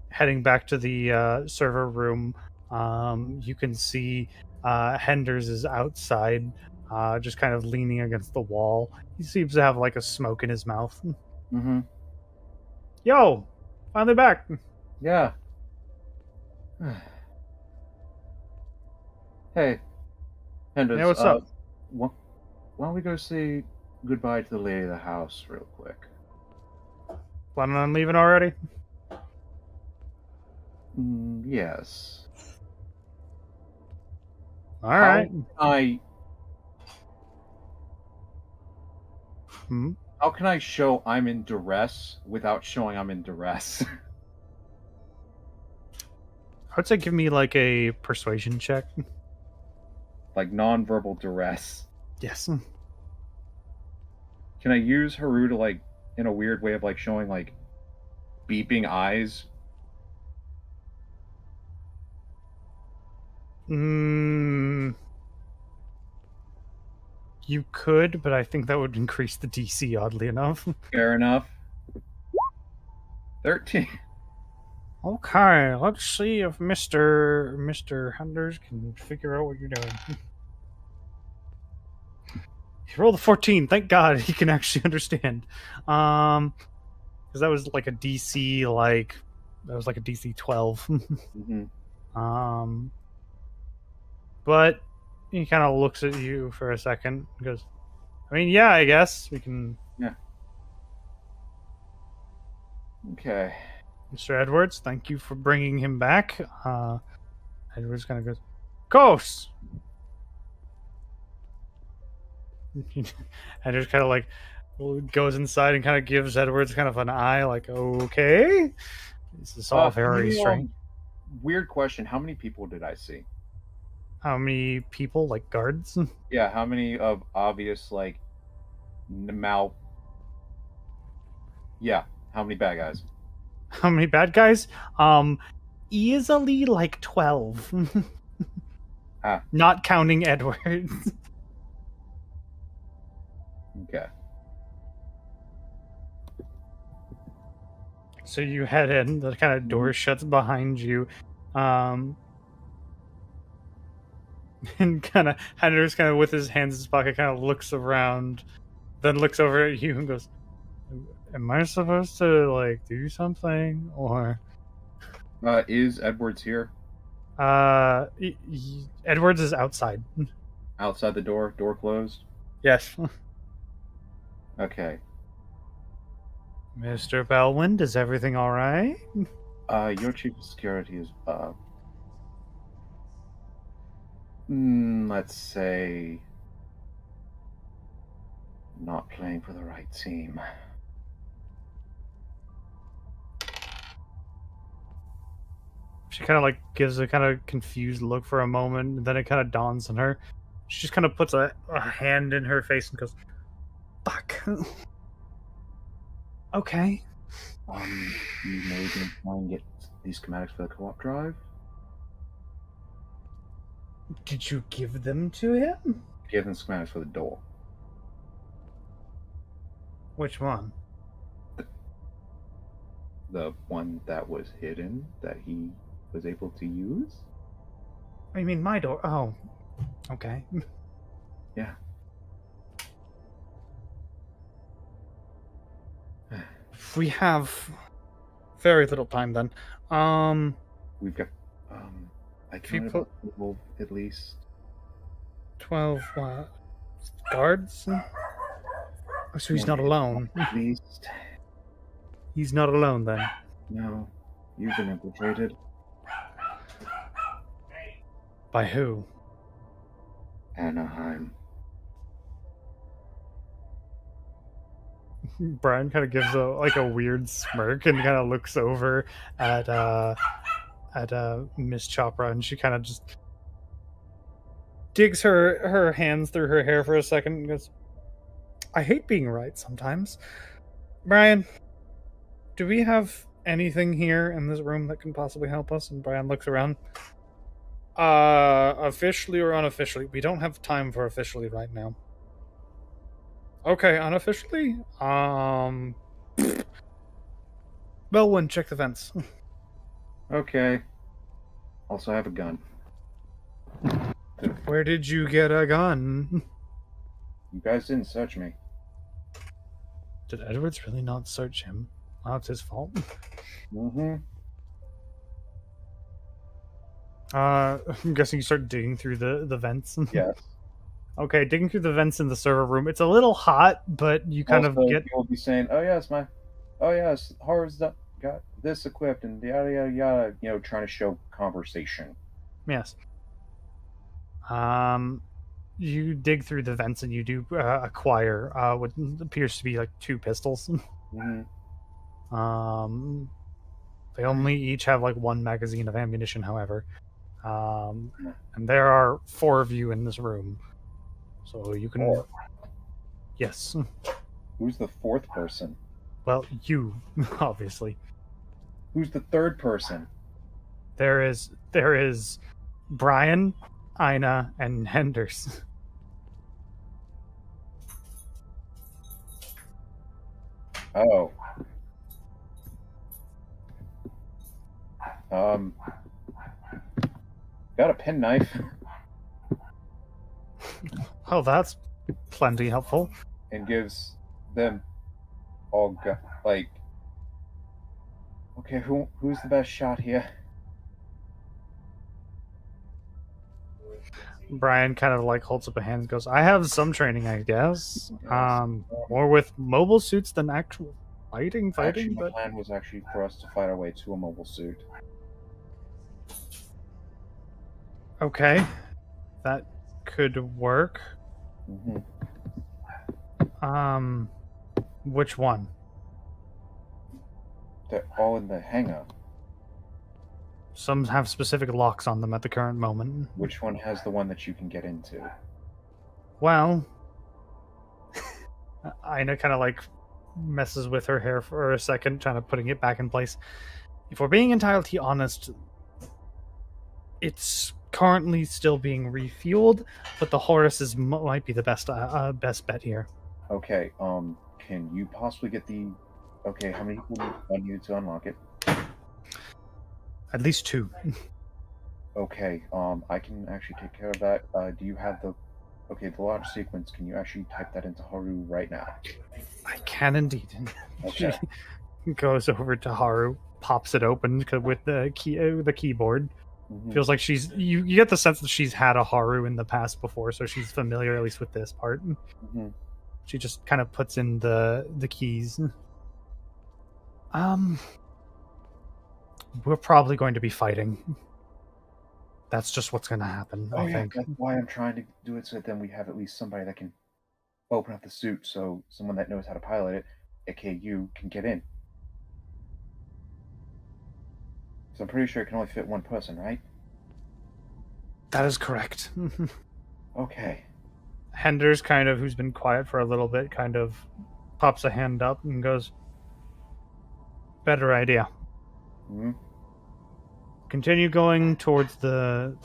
Heading back to the server room, you can see Henders is outside, just kind of leaning against the wall. He seems to have like a smoke in his mouth. Mm-hmm. Yo, finally back. Yeah. Hey, Henders. Yeah, what's up? Why don't we go say goodbye to the lady of the house real quick? Planning on leaving already? Yes. All right. How can I show I'm in duress without showing I'm in duress? I would say give me like a persuasion check. Like non-verbal duress. Yes. Can I use Haru to like in a weird way of like showing like beeping eyes? You could, but I think that would increase the DC, oddly enough. Fair enough. 13. Okay, let's see if Mr. Hunders can figure out what you're doing. He rolled a 14. Thank God he can actually understand. Because that was like a DC a DC 12. Mm-hmm. But he kind of looks at you for a second and goes, I mean, yeah, I guess we can. Yeah. Okay. Mr. Edwards, thank you for bringing him back. Edwards kind of goes, Ghosts! Edwards kind of like goes inside and kind of gives Edwards kind of an eye, like, okay. This is all very strange. Weird question. How many people did I see? How many people? Like guards? Yeah, how many of obvious, like, Yeah, how many bad guys? How many bad guys? Easily like 12. Not counting Edwards. Okay. So you head in, the kind of door shuts behind you. And kind of Hender's kind of with his hands in his pocket kind of looks around, then looks over at you and goes, am I supposed to like do something or is Edwards here? Edwards is outside. Outside the door closed? Yes. Okay. Mr. Bellwind, is everything all right? Your chief of security is let's say not playing for the right team. She kind of like gives a kind of confused look for a moment, and then it kind of dawns on her. She just kind of puts a hand in her face and goes, fuck. Okay. You may be trying to get these schematics for the co-op drive? Did you give them to him? Give them schematics for the door. Which one? The one that was hidden that he was able to use? I mean, my door. Oh, okay. Yeah. We have very little time then. We've got I counted at least 12 guards. So he's not alone. At least. He's not alone then. No, you've been infiltrated. By who? Anaheim. Brian kind of gives a weird smirk and kind of looks over at Miss Chopra, and she kind of just digs her hands through her hair for a second and goes, I hate being right sometimes. Brian, do we have anything here in this room that can possibly help us? And Brian looks around. Officially or unofficially? We don't have time for officially right now. Okay, unofficially? Bellwind, check the vents. Okay. Also have a gun. Where did you get a gun? You guys didn't search me. Did Edwards really not search him? Oh, it's his fault. Mm-hmm. I'm guessing you start digging through the vents. Yes. Okay, digging through the vents in the server room. It's a little hot, but you kind also, of get. People will be saying, "Oh yes, Horror's got this equipped," and yada yada yada. You know, trying to show conversation. Yes. You dig through the vents and you do acquire what appears to be like 2 pistols. Mm-hmm. They only each have like 1 magazine of ammunition, however. And there are 4 of you in this room. So you can... 4. Yes. Who's the fourth person? Well, you, obviously. Who's the third person? There is Brian, Ina, and Henders. Oh. Got a penknife. Oh, that's plenty helpful. And gives them all like, okay, who's the best shot here? Brian kind of like holds up a hand and goes, I have some training, I guess. Yes. More with mobile suits than actual fighting. Actually, But my plan was actually for us to fight our way to a mobile suit. okay, that could work. Which one? They're all in the hangar. Some have specific locks on them at the current moment. Which one has the one that you can get into? Well, Ina kind of like messes with her hair for a second, trying to putting it back in place. If we're being entirely honest, it's currently still being refueled, but the Horus might be the best bet here. Okay, can you possibly get the... Okay, how many people need you to unlock it? At least 2. Okay, I can actually take care of that. Do you have the... Okay, the launch sequence, can you actually type that into Haru right now? I can indeed. Okay. She goes over to Haru, pops it open with the keyboard. Mm-hmm. Feels like she's... You get the sense that she's had a Haru in the past before, so she's familiar at least with this part. Mm-hmm. She just kind of puts in the keys. We're probably going to be fighting. That's just what's going to happen, I think. That's why I'm trying to do it, so that then we have at least somebody that can open up the suit, so someone that knows how to pilot it, aka you, can get in. So I'm pretty sure it can only fit one person, right? That is correct. Okay. Henders, kind of, who's been quiet for a little bit, kind of pops a hand up and goes, better idea. Mm-hmm. Continue going towards the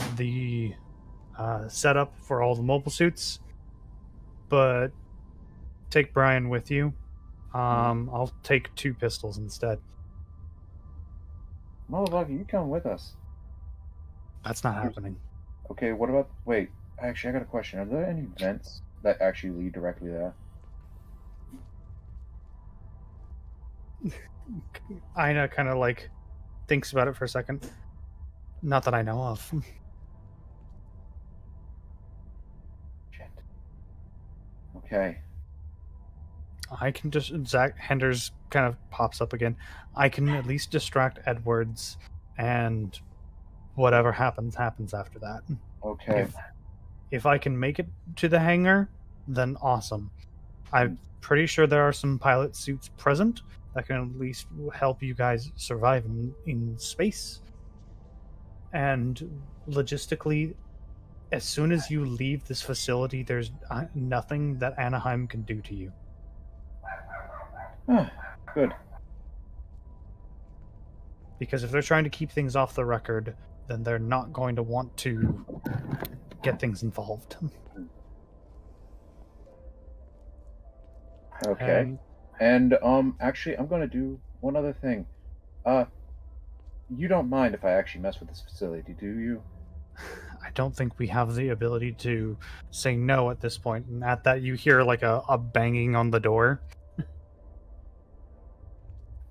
setup for all the mobile suits, but take Brian with you. I'll take 2 pistols instead. Motherfucker, you come with us. That's not happening. Okay, what about... Wait, actually, I got a question. Are there any vents that actually lead directly there? Ina kind of like thinks about it for a second. Not that I know of. Shit. Okay. I can just... Zach Henders kind of pops up again. I can at least distract Edwards, and whatever happens after that. Okay. If I can make it to the hangar, then awesome. I'm pretty sure there are some pilot suits present that can at least help you guys survive in space. And logistically, as soon as you leave this facility, there's nothing that Anaheim can do to you. Good. Because if they're trying to keep things off the record, then they're not going to want to get things involved. Okay. And actually, I'm going to do one other thing. You don't mind if I actually mess with this facility, do you? I don't think we have the ability to say no at this point. And at that, you hear like a banging on the door.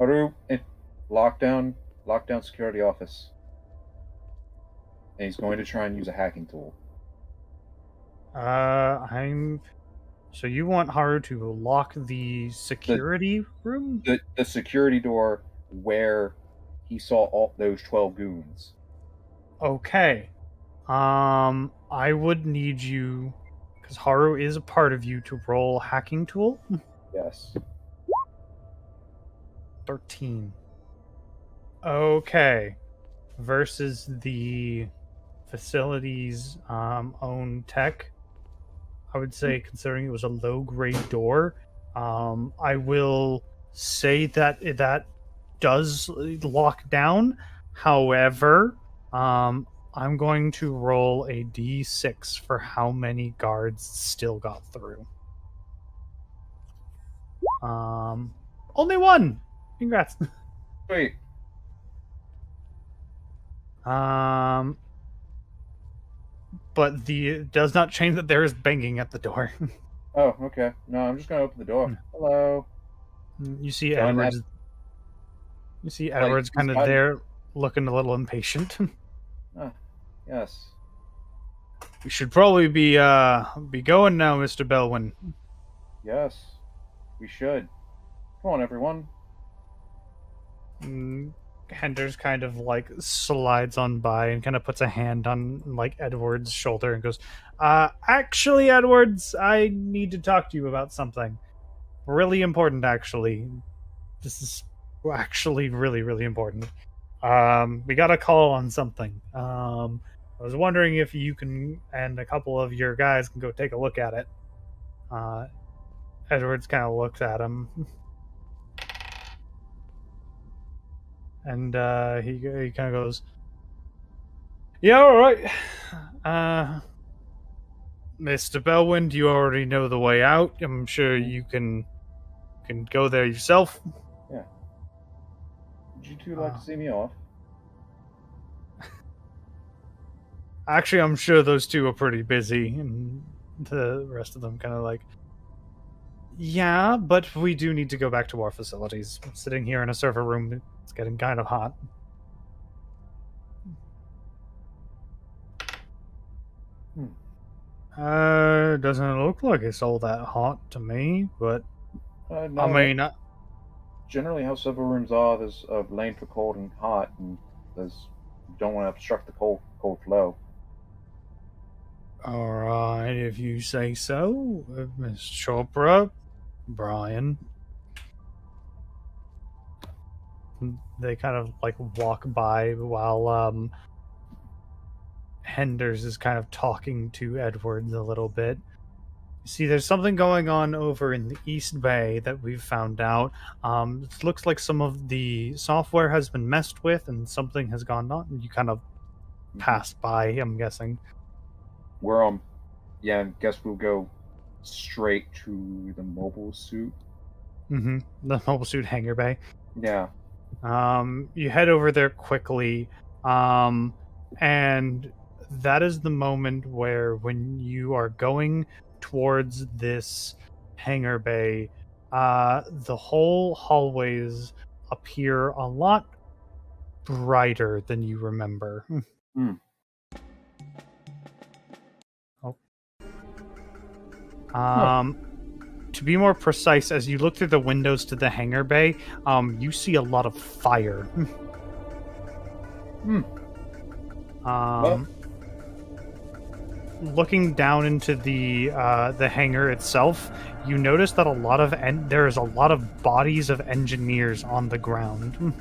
Haru, lockdown security office. And he's going to try and use a hacking tool. So you want Haru to lock the security room? The security door where he saw all those 12 goons. Okay. I would need you, because Haru is a part of you, to roll hacking tool. Yes. 13. Okay. Versus the facility's own tech. I would say, considering it was a low-grade door, I will say that that does lock down. However, I'm going to roll a d6 for how many guards still got through. Only one. Congrats. Sweet. But it does not change that there is banging at the door. Oh, okay. No, I'm just gonna open the door. Hello. You see Done Edwards. You see Edwards kind of there, looking a little impatient. Yes. We should probably be going now, Mr. Belwyn. Yes. We should. Come on, everyone. Henders kind of like slides on by and kind of puts a hand on like Edward's shoulder and goes, actually, Edwards, I need to talk to you about something. Really important, actually. This is actually really, really important. We got a call on something. I was wondering if you can, and a couple of your guys can go take a look at it. Edwards kind of looks at him. And he kind of goes, yeah, all right. Mr. Belwyn, do you already know the way out? I'm sure you can go there yourself. Yeah. Would you two like to see me off? Actually, I'm sure those two are pretty busy, and the rest of them kind of like, yeah, but we do need to go back to our facilities. I'm sitting here in a server room, it's getting kind of hot. Doesn't look like it's all that hot to me, but No, I mean, generally how server rooms are, there's a lane for cold and hot, and you don't want to obstruct the cold flow. All right, if you say so, Miss Chopra, Brian. They kind of like walk by while Henders is kind of talking to Edwards a little bit. You see, there's something going on over in the East Bay that we've found out. It looks like some of the software has been messed with and something has gone on. You kind of passed by, I'm guessing. We're, yeah, I guess we'll go straight to the mobile suit. Mm-hmm. The mobile suit hangar bay. Yeah. You head over there quickly, and that is the moment where when you are going towards this hangar bay, the whole hallways appear a lot brighter than you remember. To be more precise, as you look through the windows to the hangar bay, you see a lot of fire. Looking down into the hangar itself, you notice that there is a lot of bodies of engineers on the ground.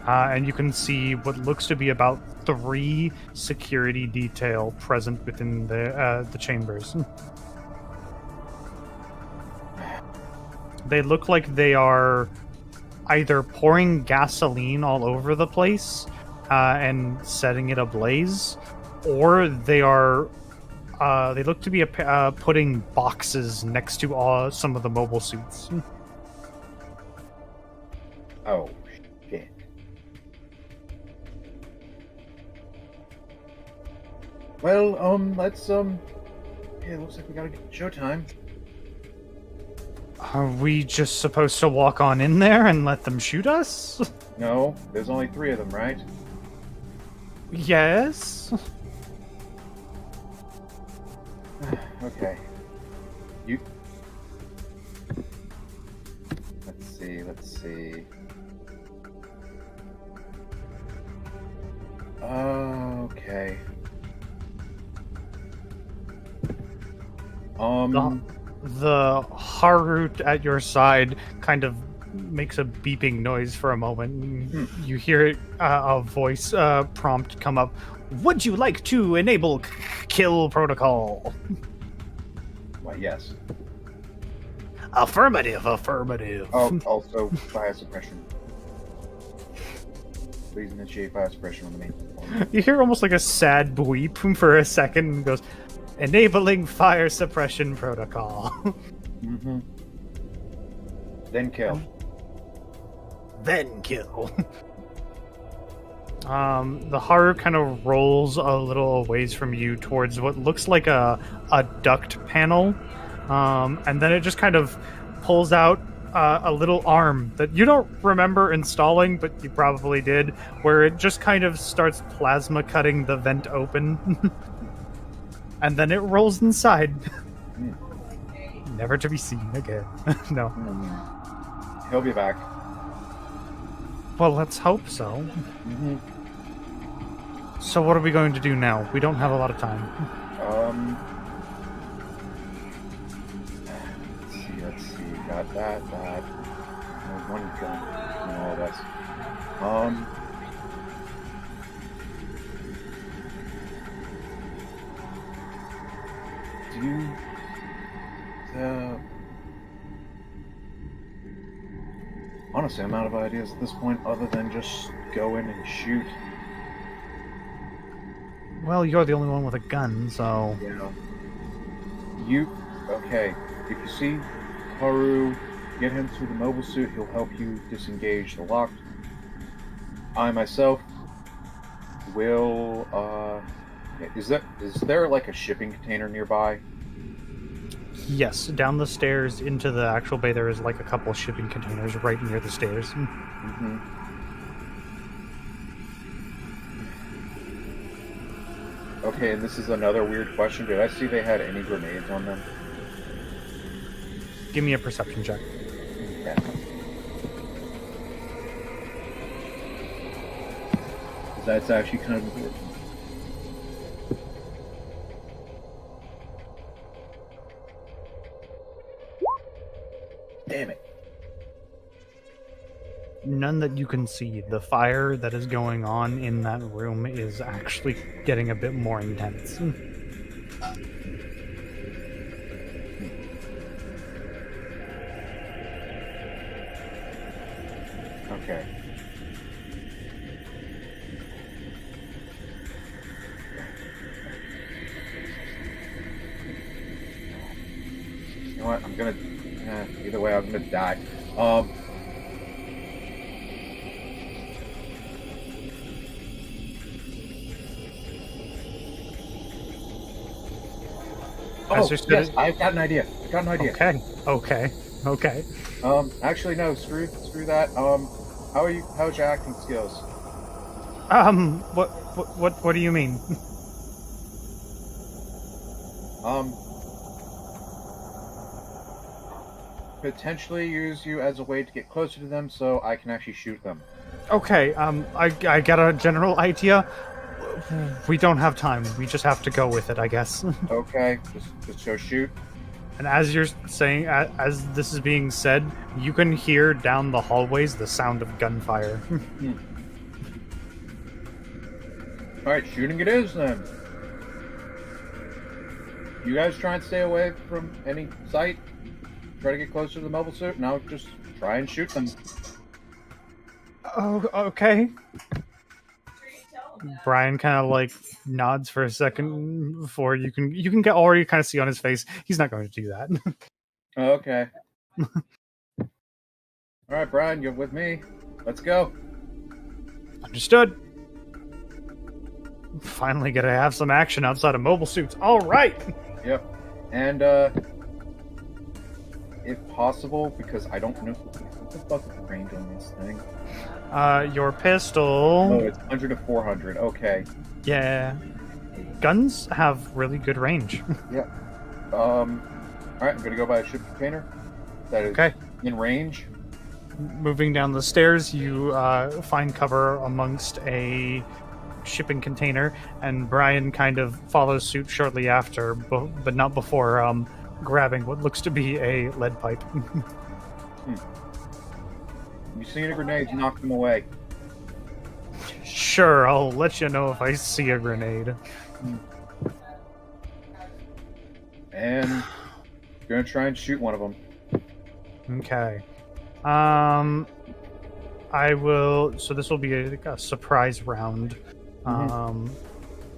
And you can see what looks to be about 3 security detail present within the chambers. They look like they are either pouring gasoline all over the place and setting it ablaze, or they look to be putting boxes next to some of the mobile suits. Oh, shit. Well, let's, yeah, it looks like we gotta get showtime. Are we just supposed to walk on in there and let them shoot us? No, there's only 3 of them, right? Yes. Okay. Let's see. Okay. The Harut at your side kind of makes a beeping noise for a moment. You hear a voice prompt come up. Would you like to enable kill protocol? Why, yes. Affirmative, affirmative. Oh, also fire suppression. Please initiate fire suppression on the main platform. You hear almost like a sad bleep for a second and goes, enabling fire suppression protocol. Mm-hmm. Then kill. Then kill. The Haru kind of rolls a little ways from you towards what looks like a duct panel, and then it just kind of pulls out a little arm that you don't remember installing, but you probably did, where it just kind of starts plasma cutting the vent open, and then it rolls inside. Never to be seen again. No. He'll be back. Well, let's hope so. Mm-hmm. So what are we going to do now? We don't have a lot of time. Let's see. Got that. One gun and all this. Do you... Honestly, I'm out of ideas at this point, other than just go in and shoot. Well, you're the only one with a gun, so... Yeah. Okay, if you see Haru, get him to the mobile suit, he'll help you disengage the lock. I, myself, will, is there like a shipping container nearby? Yes, down the stairs into the actual bay, there is like a couple shipping containers right near the stairs. Mm-hmm. Okay, and this is another weird question. Did I see they had any grenades on them? Give me a perception check. Yeah. That's actually kind of weird. Damn it. None that you can see. The fire that is going on in that room is actually getting a bit more intense. Okay. You know what? I'm gonna... either way, I'm gonna die. Oh, yes, I've got an idea. Okay. Actually, no, screw that. How's your acting skills? What do you mean? Potentially use you as a way to get closer to them so I can actually shoot them. Okay, I got a general idea. We don't have time. We just have to go with it, I guess. Okay, just go shoot. And as you're saying, as this is being said, you can hear down the hallways the sound of gunfire. Alright, shooting it is then. You guys try and stay away from any sight. Try to get closer to the mobile suit. Now just try and shoot them. Oh, okay. Brian kind of like nods for a second before you can get already kind of see on his face he's not going to do that. Okay. All right, Brian, you're with me. Let's go. Understood. Finally get to have some action outside of mobile suits. All right. Yep. And if possible, because I don't know what the fuck is the range on this thing. Your pistol. Oh, it's 100 to 400. Okay. Yeah. Guns have really good range. Yeah. All right, I'm gonna go by a ship container that is in range. Moving down the stairs, you find cover amongst a shipping container, and Brian kind of follows suit shortly after, but not before grabbing what looks to be a lead pipe. You see any grenades, knock them away. Sure, I'll let you know if I see a grenade. And gonna try and shoot one of them. Okay. I will. So this will be a surprise round.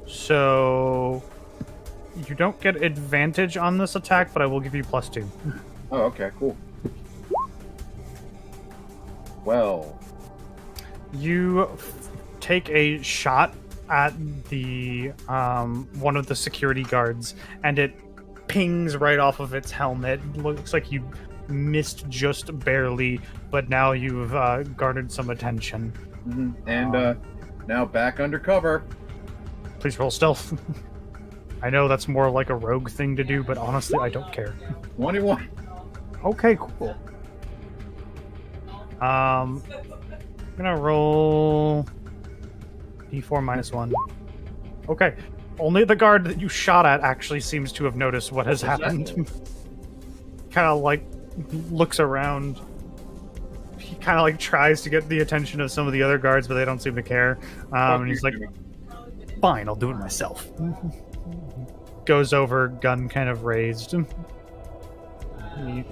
So you don't get advantage on this attack, but I will give you +2. Oh, okay, cool. Well, you take a shot at the one of the security guards, and it pings right off of its helmet. Looks like you missed just barely, but now you've garnered some attention. And now back under cover. Please roll stealth. I know that's more like a rogue thing to do, but honestly, I don't care. 21. Okay, cool. I'm gonna roll d4 -1. Okay. Only the guard that you shot at actually seems to have noticed what has happened. Kind of like looks around. He kind of like tries to get the attention of some of the other guards, but they don't seem to care. And he's like, fine, I'll do it myself. Goes over, gun kind of raised. He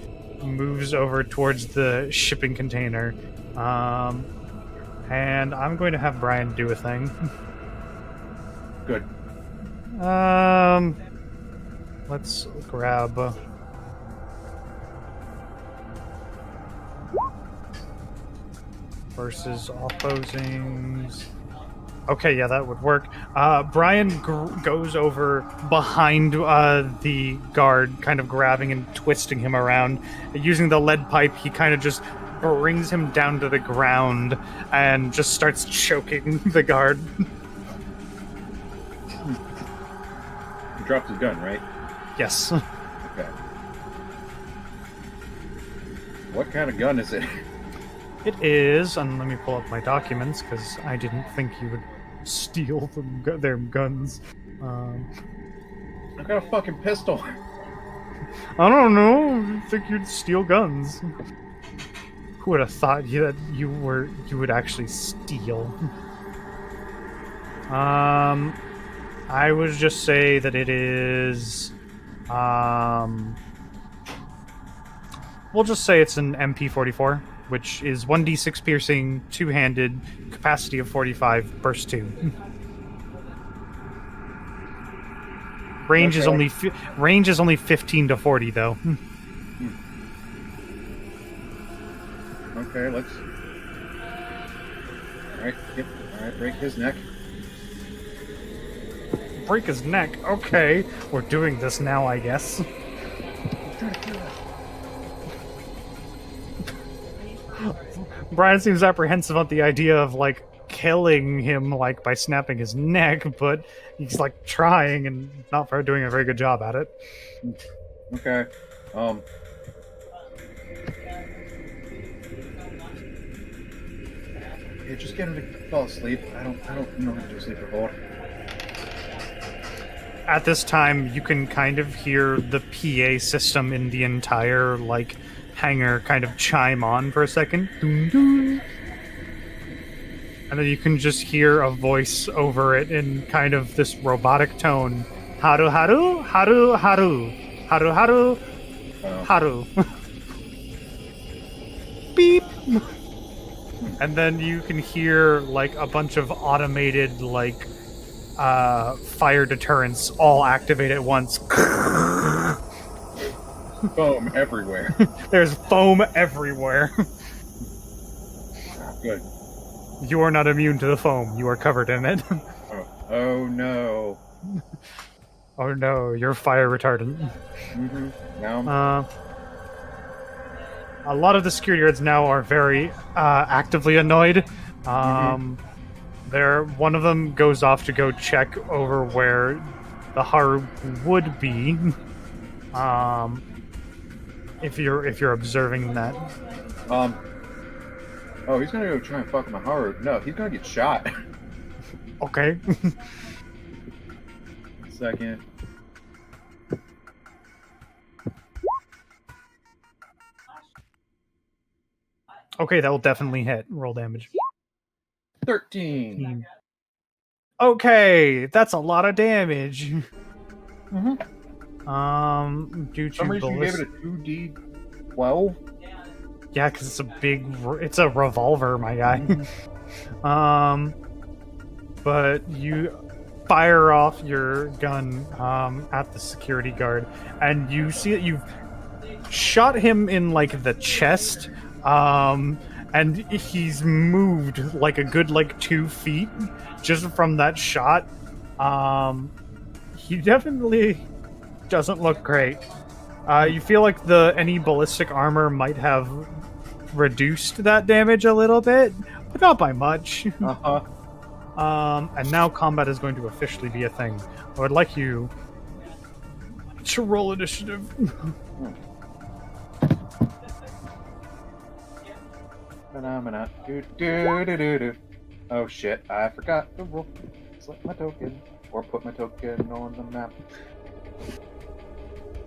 moves over towards the shipping container. And I'm going to have Brian do a thing. Good. Let's grab... versus opposings. Okay, yeah, that would work. Brian goes over behind the guard, kind of grabbing and twisting him around. Using the lead pipe, he kind of just brings him down to the ground and just starts choking the guard. He dropped his gun, right? Yes. Okay. What kind of gun is it? It is, and let me pull up my documents, because I didn't think you would steal their guns. I got a fucking pistol. I don't know. I think you'd steal guns. Who would have thought that you would actually steal? I would just say that it is. We'll just say it's an MP44, which is 1d6 piercing, two-handed, capacity of 45, burst 2. Range is only 15 to 40 though. Okay, let's. Alright, yep. Alright, break his neck. Break his neck? Okay. We're doing this now, I guess. Brian seems apprehensive about the idea of, like, killing him, like, by snapping his neck, but he's, like, trying and not doing a very good job at it. Okay. Yeah, just get him to fall asleep. I don't know how to do sleeper hold. At this time, you can kind of hear the PA system in the entire, like, hangar kind of chime on for a second. Doom, doom. And then you can just hear a voice over it in kind of this robotic tone. Haru, haru, haru, haru. Haru, haru, haru. Beep. And then you can hear, like, a bunch of automated, like, fire deterrents all activate at once. Foam everywhere. There's foam everywhere. Good. You are not immune to the foam. You are covered in it. Oh no. Oh no, you're fire retardant. Mm-hmm. Now. A lot of the security guards now are very actively annoyed. One of them goes off to go check over where the Haru would be. If you're observing that. Oh, he's gonna go try and fuck my Haru. No, he's gonna get shot. Okay. Second. Okay, that will definitely hit. Roll damage. 13. Okay, that's a lot of damage. Due For some to reason you gave it a 2d12? Yeah, because it's a revolver, my guy. But you fire off your gun at the security guard, and you see that you've shot him in like the chest, and he's moved like a good 2 feet just from that shot. He definitely doesn't look great. You feel like any ballistic armor might have reduced that damage a little bit, but not by much. And now combat is going to officially be a thing. I would like you to roll initiative. Phenomena. Oh shit, I forgot to roll. Select my token. Or put my token on the map.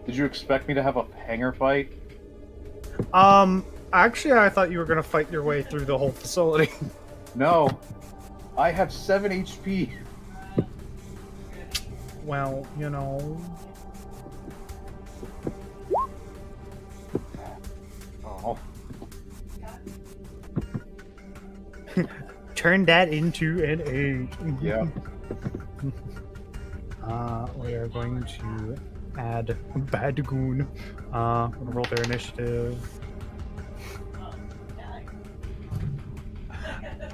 Did you expect me to have a hanger fight? Actually, I thought you were going to fight your way through the whole facility. No. I have 7 HP. Well, you know. Oh. Turn that into an 8. Yeah. We are going to add Bad Goon. I'm gonna roll their initiative.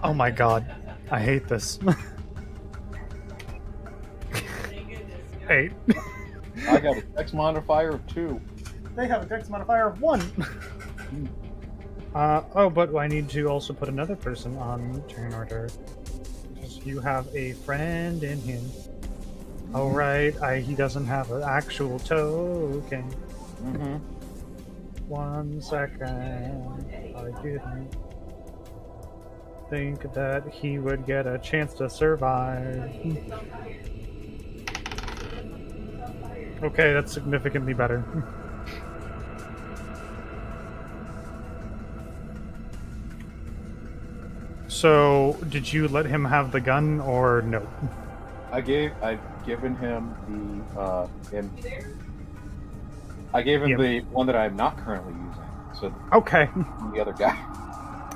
Oh my god. I hate this. 8. I got a dex modifier of 2. They have a dex modifier of 1. Oh, but I need to also put another person on turn order. Because you have a friend in him. Oh, right. He doesn't have an actual token. 1 second. I didn't think that he would get a chance to survive. Okay, that's significantly better. So, did you let him have the gun or no? I've given him the I gave him the one that I'm not currently using. So okay. The other guy.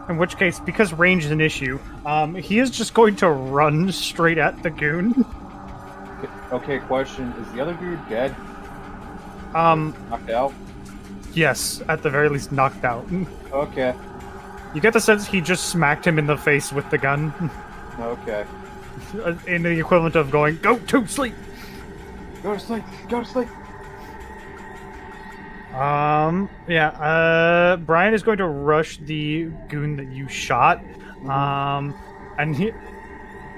In which case, because range is an issue, he is just going to run straight at the goon. Okay, question: is the other dude dead? Knocked out? Yes, at the very least, knocked out. Okay. You get the sense he just smacked him in the face with the gun. Okay. In the equivalent of going, go to sleep! Go to sleep! Go to sleep! Yeah, Brian is going to rush the goon that you shot. And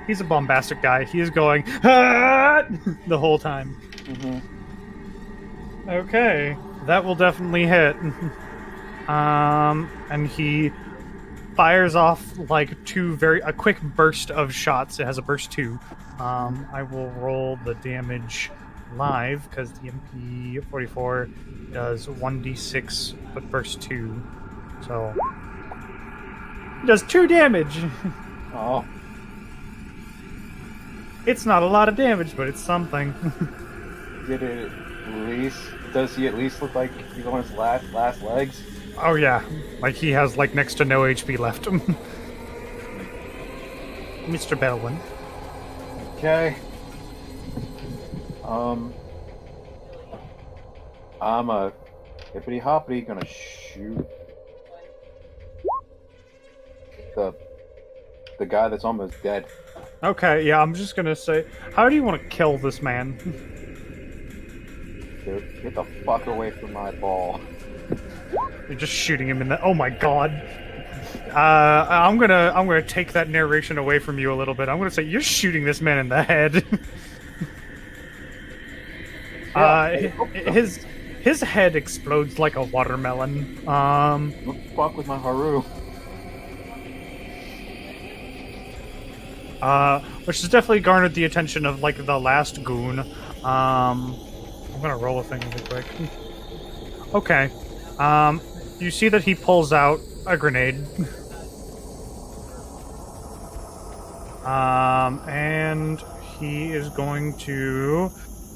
he's a bombastic guy. He is going, ah! the whole time. Okay, that will definitely hit. And he fires off like a quick burst of shots. It has a burst 2. I will roll the damage live because the MP44 does 1d6 but burst 2. So it does 2 damage. Oh. It's not a lot of damage, but it's something. Does he at least look like he's on his last legs? Oh yeah, like he has like next to no HP left. Mr. Belwin. Okay. I'm a hippity hoppity gonna shoot the guy that's almost dead. Okay, yeah, I'm just gonna say, how do you want to kill this man? Dude, get the fuck away from my ball. You're just shooting him in the. Oh my god. I'm gonna take that narration away from you a little bit. I'm gonna say you're shooting this man in the head. His head explodes like a watermelon. Don't fuck with my Haru. Which has definitely garnered the attention of like the last goon. I'm gonna roll a thing really quick. Okay. You see that he pulls out a grenade. And he is going to...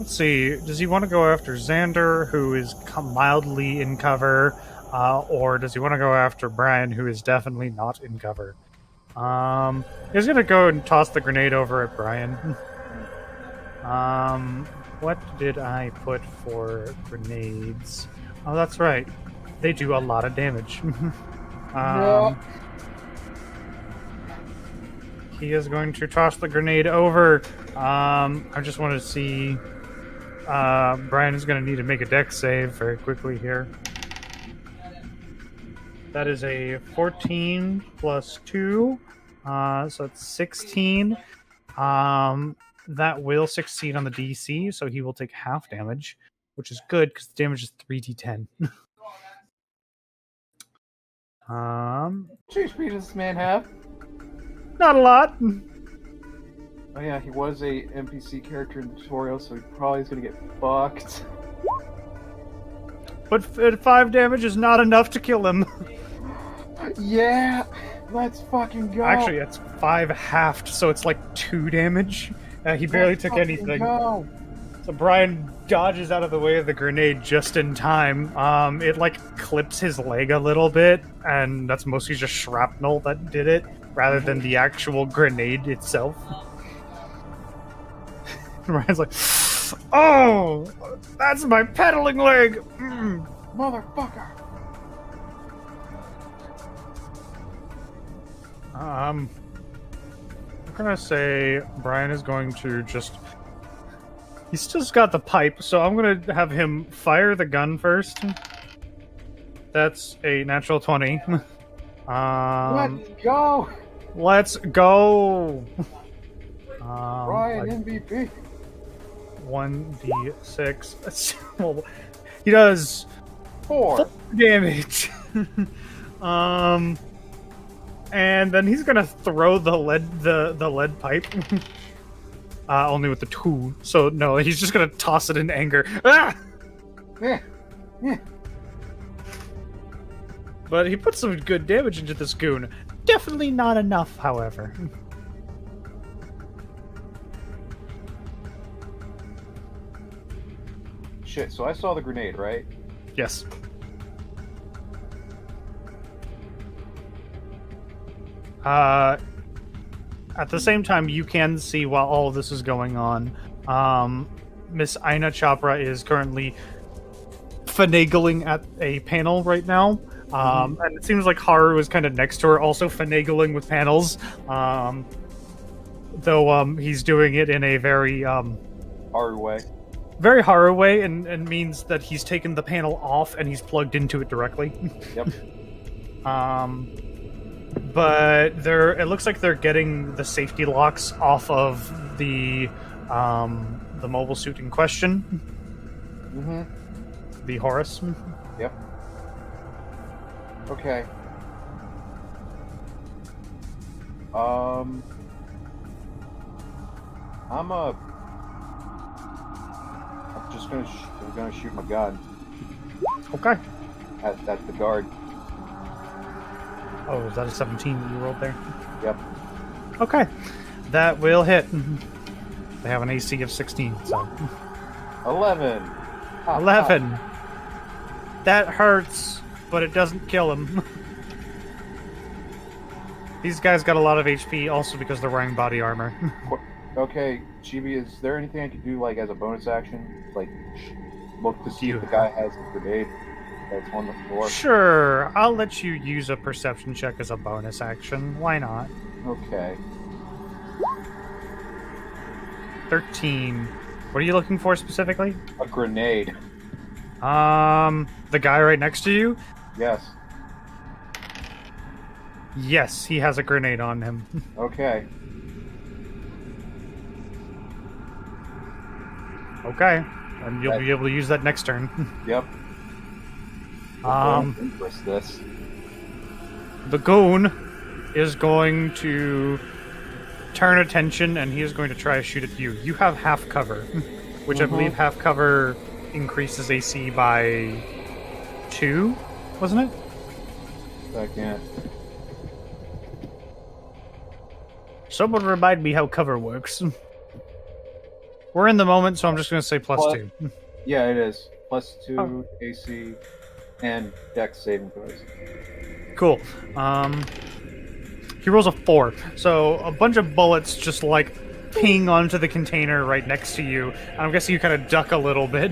Let's see. Does he want to go after Xander, who is mildly in cover, or does he want to go after Brian, who is definitely not in cover? He's gonna go and toss the grenade over at Brian. What did I put for grenades? Oh, that's right. They do a lot of damage. He is going to toss the grenade over. I just want to see. Brian is going to need to make a dex save very quickly here. That is a 14 plus 2. So it's 16. That will succeed on the DC, so he will take half damage, which is good because the damage is 3d10. How much HP does this man have? Not a lot. Oh yeah, he was a NPC character in the tutorial, so he probably is gonna get fucked. But 5 damage is not enough to kill him. Yeah, let's fucking go. Actually, it's 5 halved, so it's like 2 damage. He barely took anything. Go. So Brian dodges out of the way of the grenade just in time. It like clips his leg a little bit, and that's mostly just shrapnel that did it, rather than the actual grenade itself. Brian's like, oh, that's my pedaling leg! Motherfucker! I'm gonna say Brian is going to just... He's still got the pipe, so I'm gonna have him fire the gun first. That's a natural 20. Let's go! Let's go! Brian MVP. 1d6. Well, he does 4 damage. And then he's gonna throw the lead pipe. Only with the 2. So no, he's just gonna toss it in anger. Ah! Yeah. But he put some good damage into this goon. Definitely not enough, however. Shit, so I saw the grenade, right? Yes. At the same time, you can see while all of this is going on, Miss Aina Chopra is currently finagling at a panel right now. And it seems like Haru is kind of next to her, also finagling with panels. Though he's doing it in a very Haru way. Very Haru way, and means that he's taken the panel off and he's plugged into it directly. Yep. But it looks like they're getting the safety locks off of the mobile suit in question. The Horus. Yep. Okay. I'm just gonna shoot my gun. Okay. At the guard. Oh, is that a 17 that you rolled there? Yep. Okay. That will hit. They have an AC of 16, so... 11! 11! That hurts, but it doesn't kill him. These guys got a lot of HP, also because they're wearing body armor. Okay, Chibi, is there anything I could do, like, as a bonus action? Like, look to see if the guy has a grenade that's on the floor? Sure, I'll let you use a perception check as a bonus action. Why not? Okay. 13. What are you looking for specifically? A grenade. The guy right next to you? Yes. Yes, he has a grenade on him. Okay. Okay. And you'll be able to use that next turn. Yep. This. The goon is going to turn attention, and he is going to try to shoot at you. You have half cover, which I believe half cover increases AC by 2, wasn't it? Second. Someone remind me how cover works. We're in the moment, so I'm just going to say +2. Yeah, it is. +2 AC and Dex saving throws. Cool. He rolls a 4. So a bunch of bullets just like ping onto the container right next to you. I'm guessing you kind of duck a little bit.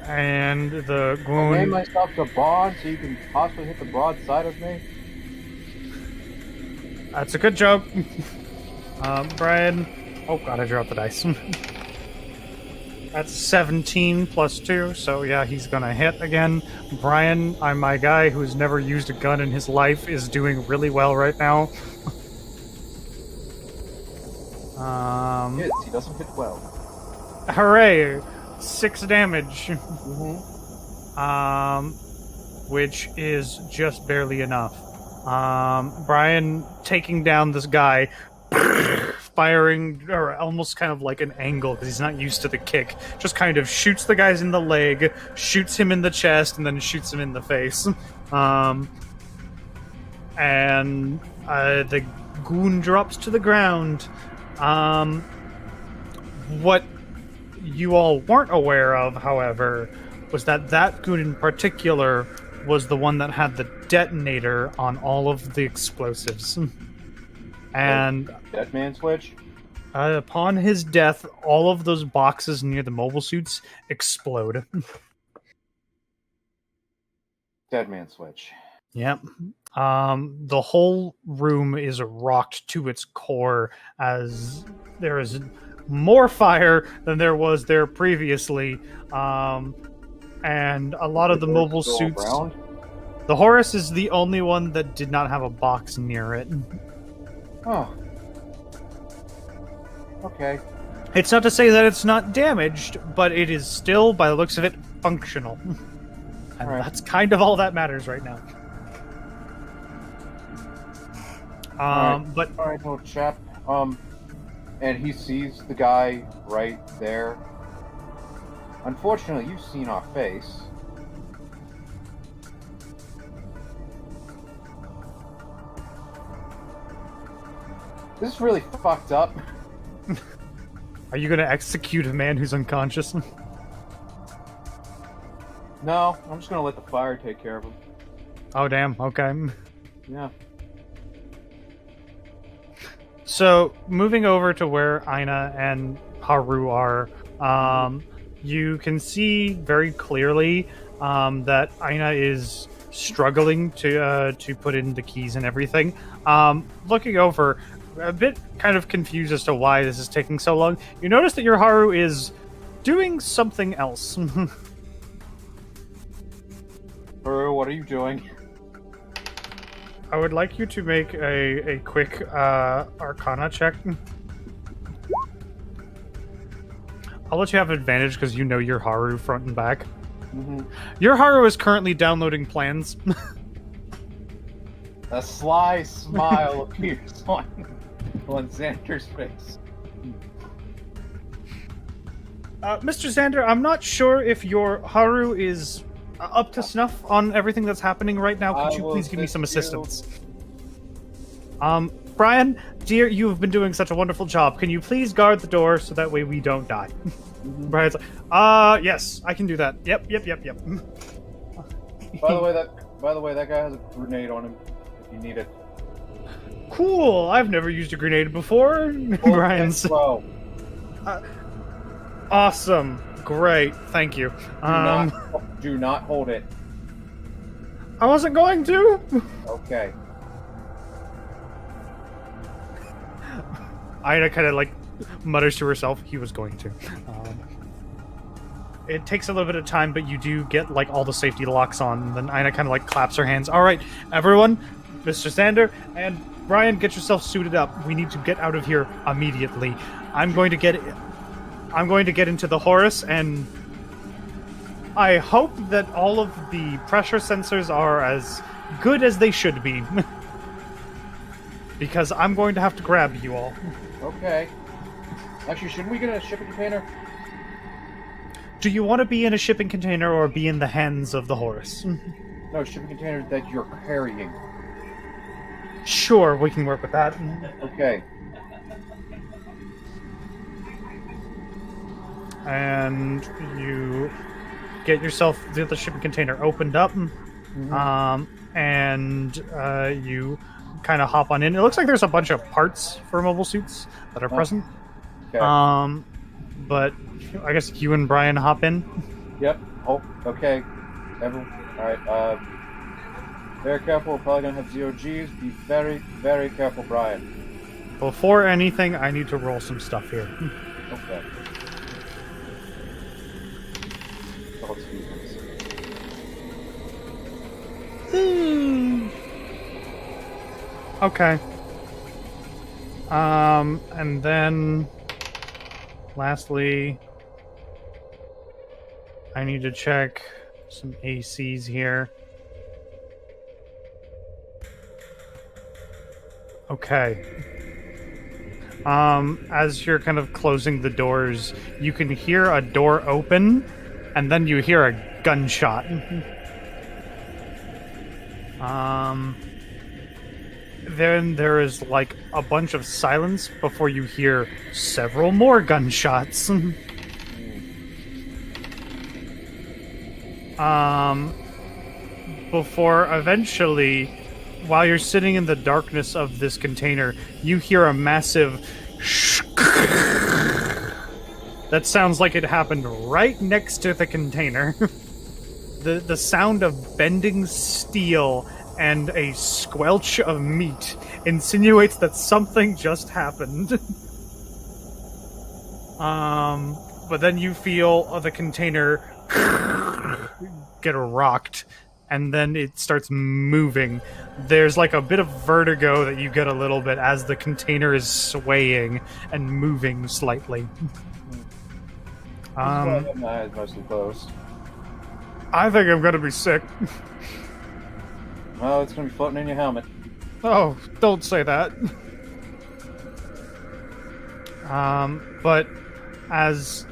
And the I made myself the bond so you can possibly hit the broadside of me. That's a good joke. Brian. Oh god, I dropped the dice. That's 17 +2, so yeah, he's gonna hit again. Brian, I'm my guy who's never used a gun in his life, is doing really well right now. He doesn't hit well. Hooray! 6 damage. Which is just barely enough. Brian taking down this guy, firing, or almost kind of like an angle because he's not used to the kick, just kind of shoots the guys in the leg, shoots him in the chest, and then shoots him in the face. And the goon drops to the ground. What you all weren't aware of, however, was that goon in particular was the one that had the detonator on all of the explosives. And Dead man switch? Upon his death, all of those boxes near the mobile suits explode. Dead man switch. Yep. The whole room is rocked to its core as there is more fire than there was there previously. And a lot of the mobile suits... Around? The Horus is the only one that did not have a box near it. Oh. Okay. It's not to say that it's not damaged, but it is still, by the looks of it, functional. And that's kind of all that matters right now. But alright, little chap. And he sees the guy right there. Unfortunately, you've seen our face. This is really fucked up. Are you going to execute a man who's unconscious? No, I'm just going to let the fire take care of him. Oh, damn. Okay. Yeah. So, moving over to where Aina and Haru are, you can see very clearly that Aina is struggling to put in the keys and everything. Looking over, a bit kind of confused as to why this is taking so long. You notice that your Haru is doing something else. Haru, what are you doing? I would like you to make a quick Arcana check. I'll let you have advantage because you know your Haru front and back. Mm-hmm. Your Haru is currently downloading plans. A sly smile appears on Xander's face. Mr. Xander, I'm not sure if your Haru is up to snuff on everything that's happening right now. Could you please give me some assistance? Brian, dear, you have been doing such a wonderful job. Can you please guard the door so that way we don't die? Mm-hmm. Brian's like, yes, I can do that. Yep. By the way, that guy has a grenade on him. If you need it. Cool. I've never used a grenade before. Brian's. Awesome. Great. Thank you. Do not hold it. I wasn't going to. Okay. Aina kind of like mutters to herself, he was going to. It takes a little bit of time, but you do get like all the safety locks on. And then Aina kind of like claps her hands. All right, everyone, Mr. Xander and Brian, get yourself suited up. We need to get out of here immediately. I'm going to get into the Horus, and I hope that all of the pressure sensors are as good as they should be. Because I'm going to have to grab you all. Okay. Actually, shouldn't we get a shipping container? Do you want to be in a shipping container or be in the hands of the Horus? No, shipping container that you're carrying. Sure, we can work with that. Okay. And you get yourself the shipping container opened up, and you kind of hop on in. It looks like there's a bunch of parts for mobile suits that are present. Okay. But I guess you and Brian hop in. Yep. Oh, okay. All right. Very careful. We're probably gonna have zero Gs. Be very, very careful, Brian. Before anything, I need to roll some stuff here. Okay. Oh, excuse me. Okay. And then lastly, I need to check some ACs here. Okay. As you're kind of closing the doors, you can hear a door open, and then you hear a gunshot. Then there is like a bunch of silence before you hear several more gunshots. Before eventually, while you're sitting in the darkness of this container, you hear a massive that sounds like it happened right next to the container. The sound of bending steel and a squelch of meat insinuates that something just happened. But then you feel the container get rocked, and then it starts moving. There's like a bit of vertigo that you get a little bit as the container is swaying and moving slightly. I have my eyes mostly closed. I think I'm gonna be sick. Well, it's gonna be floating in your helmet. Oh, don't say that. But as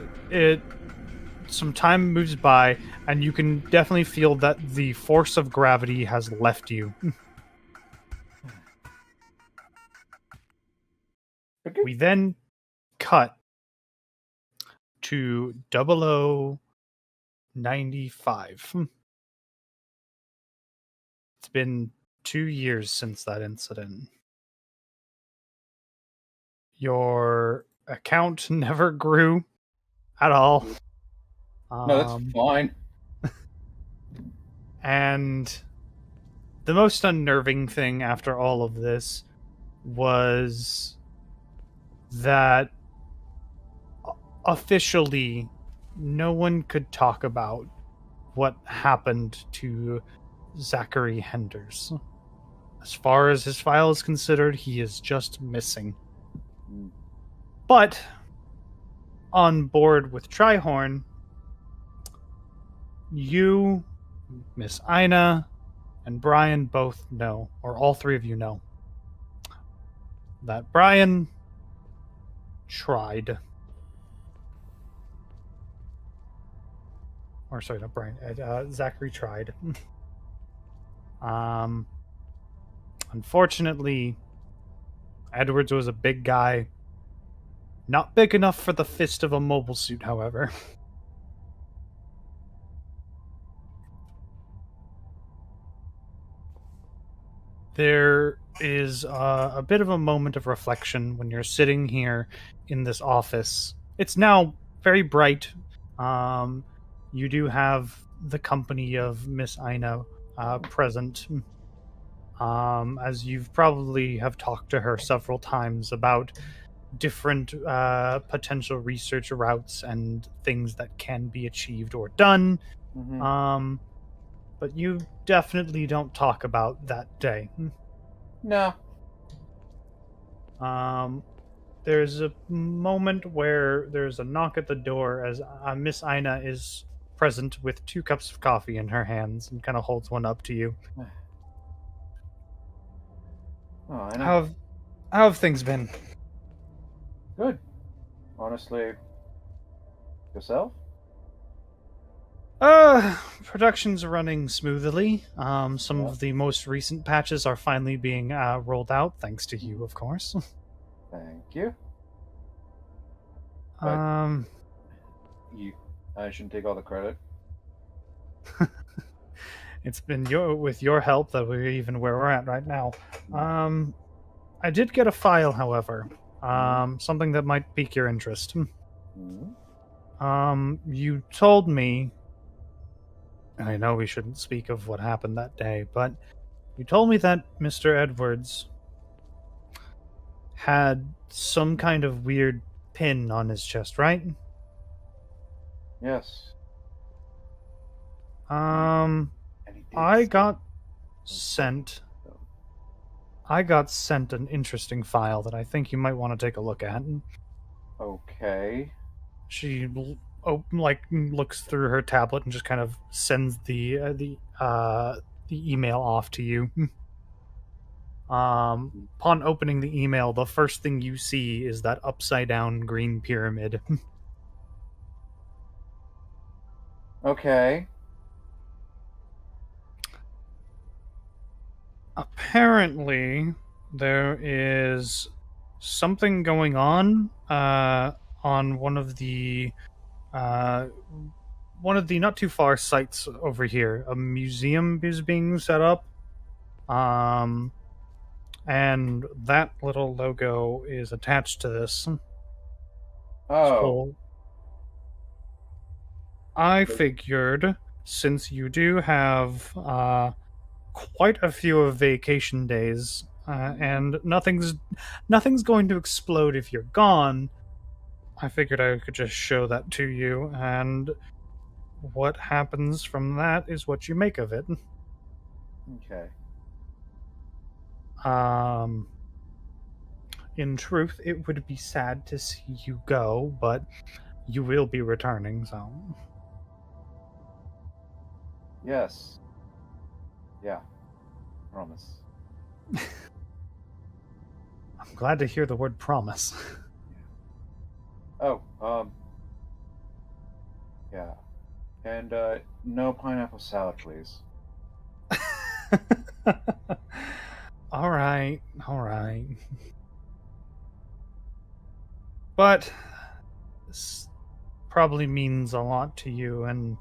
some time moves by, and you can definitely feel that the force of gravity has left you. Okay. We then cut to 0095. It's been 2 years since that incident. Your account never grew at all. No, that's fine. And the most unnerving thing after all of this was that officially no one could talk about what happened to Zachary Henders. As far as his file is considered, he is just missing. But on board with Trihorn, you, Miss Ina, and Brian both know, or all three of you know, that Brian tried. Or sorry, not Brian. Zachary tried. Unfortunately, Edwards was a big guy. Not big enough for the fist of a mobile suit, however. There is a bit of a moment of reflection when you're sitting here in this office. It's now very bright. You do have the company of Miss Ina present. As you've probably have talked to her several times about different potential research routes and things that can be achieved or done. But you definitely don't talk about that day. No. There's a moment where there's a knock at the door as Miss Ina is present with 2 cups of coffee in her hands and kind of holds one up to you. Oh, I know. How have things been? Good. Honestly. Yourself? Production's running smoothly. Some of the most recent patches are finally being rolled out, thanks to you, of course. Thank you. Um, I shouldn't take all the credit. it's been with your help that we're even where we're at right now. I did get a file, however. Something that might pique your interest. You told me, and I know we shouldn't speak of what happened that day, but you told me that Mr. Edwards had some kind of weird pin on his chest, right? Yes. I got sent an interesting file that I think you might want to take a look at. Okay. She looks through her tablet and just kind of sends the email off to you. Upon opening the email, the first thing you see is that upside down green pyramid. Okay. Apparently, there is something going on one of the not too far sites over here. A museum is being set up, and that little logo is attached to this. Oh. So I figured, since you do have quite a few of vacation days, and nothing's going to explode if you're gone, I figured I could just show that to you, and what happens from that is what you make of it. Okay. In truth, it would be sad to see you go, but you will be returning, so... Yes. Yeah. Promise. I'm glad to hear the word promise. Oh, yeah. And, no pineapple salad, please. All right. But this probably means a lot to you, and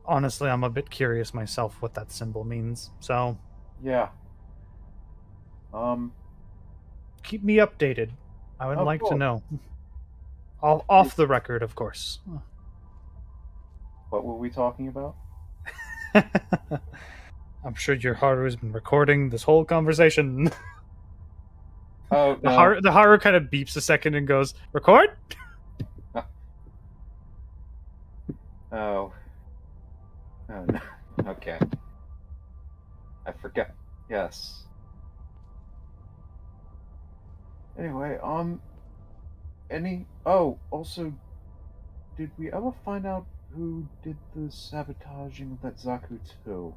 honestly, I'm a bit curious myself what that symbol means, so... Yeah. Keep me updated. I would like to know. Off the record, of course. What were we talking about? I'm sure your Haru has been recording this whole conversation. Oh, no. The Haru kind of beeps a second and goes, "Record?" Oh. Oh, no. Okay. I forgot. Yes. Anyway, also, did we ever find out who did the sabotaging of that Zaku 2?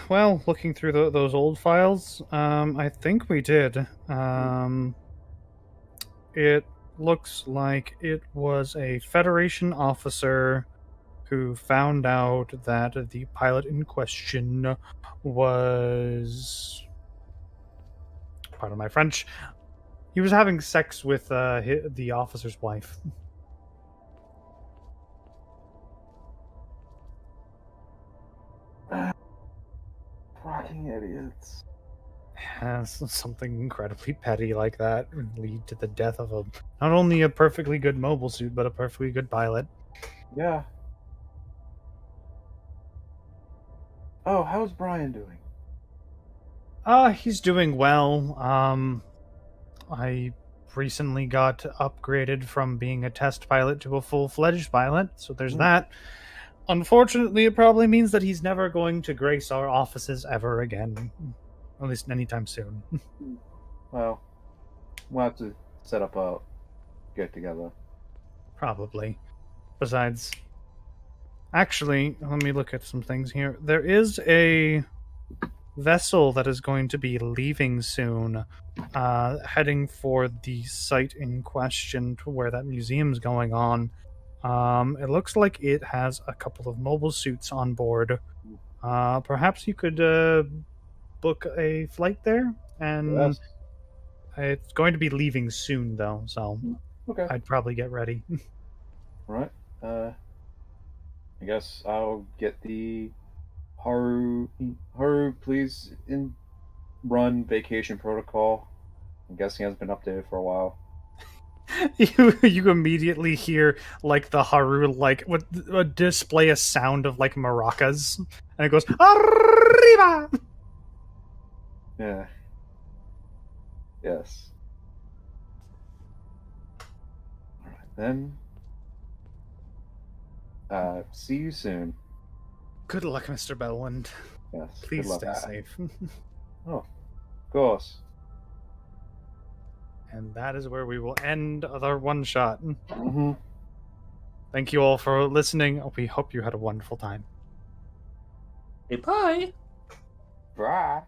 Well, looking through those old files, I think we did. It looks like it was a Federation officer who found out that the pilot in question was... pardon my French. He was having sex with the officer's wife. Fucking idiots. Something incredibly petty like that would lead to the death of not only a perfectly good mobile suit, but a perfectly good pilot. Yeah. Oh, how's Brian doing? He's doing well. I recently got upgraded from being a test pilot to a full-fledged pilot, so there's that. Unfortunately, it probably means that he's never going to grace our offices ever again. At least anytime soon. Well, we'll have to set up a get-together. Probably. Besides... Actually, let me look at some things here. There is a vessel that is going to be leaving soon, heading for the site in question to where that museum's going on. It looks like it has a couple of mobile suits on board. Perhaps you could book a flight there, and Yes. it's going to be leaving soon, though, so Okay. I'd probably get ready. All right. I guess I'll get the Haru, please run vacation protocol. I'm guessing it has been updated for a while. you immediately hear like the Haru would display a sound of like maracas, and it goes arriba. Yeah. Yes. All right then. See you soon. Good luck, Mr. Bellwind. Yes. Please good luck. stay safe. Oh, of course. And that is where we will end our one shot. Mm-hmm. Thank you all for listening. We hope you had a wonderful time. Hey, bye. Bye.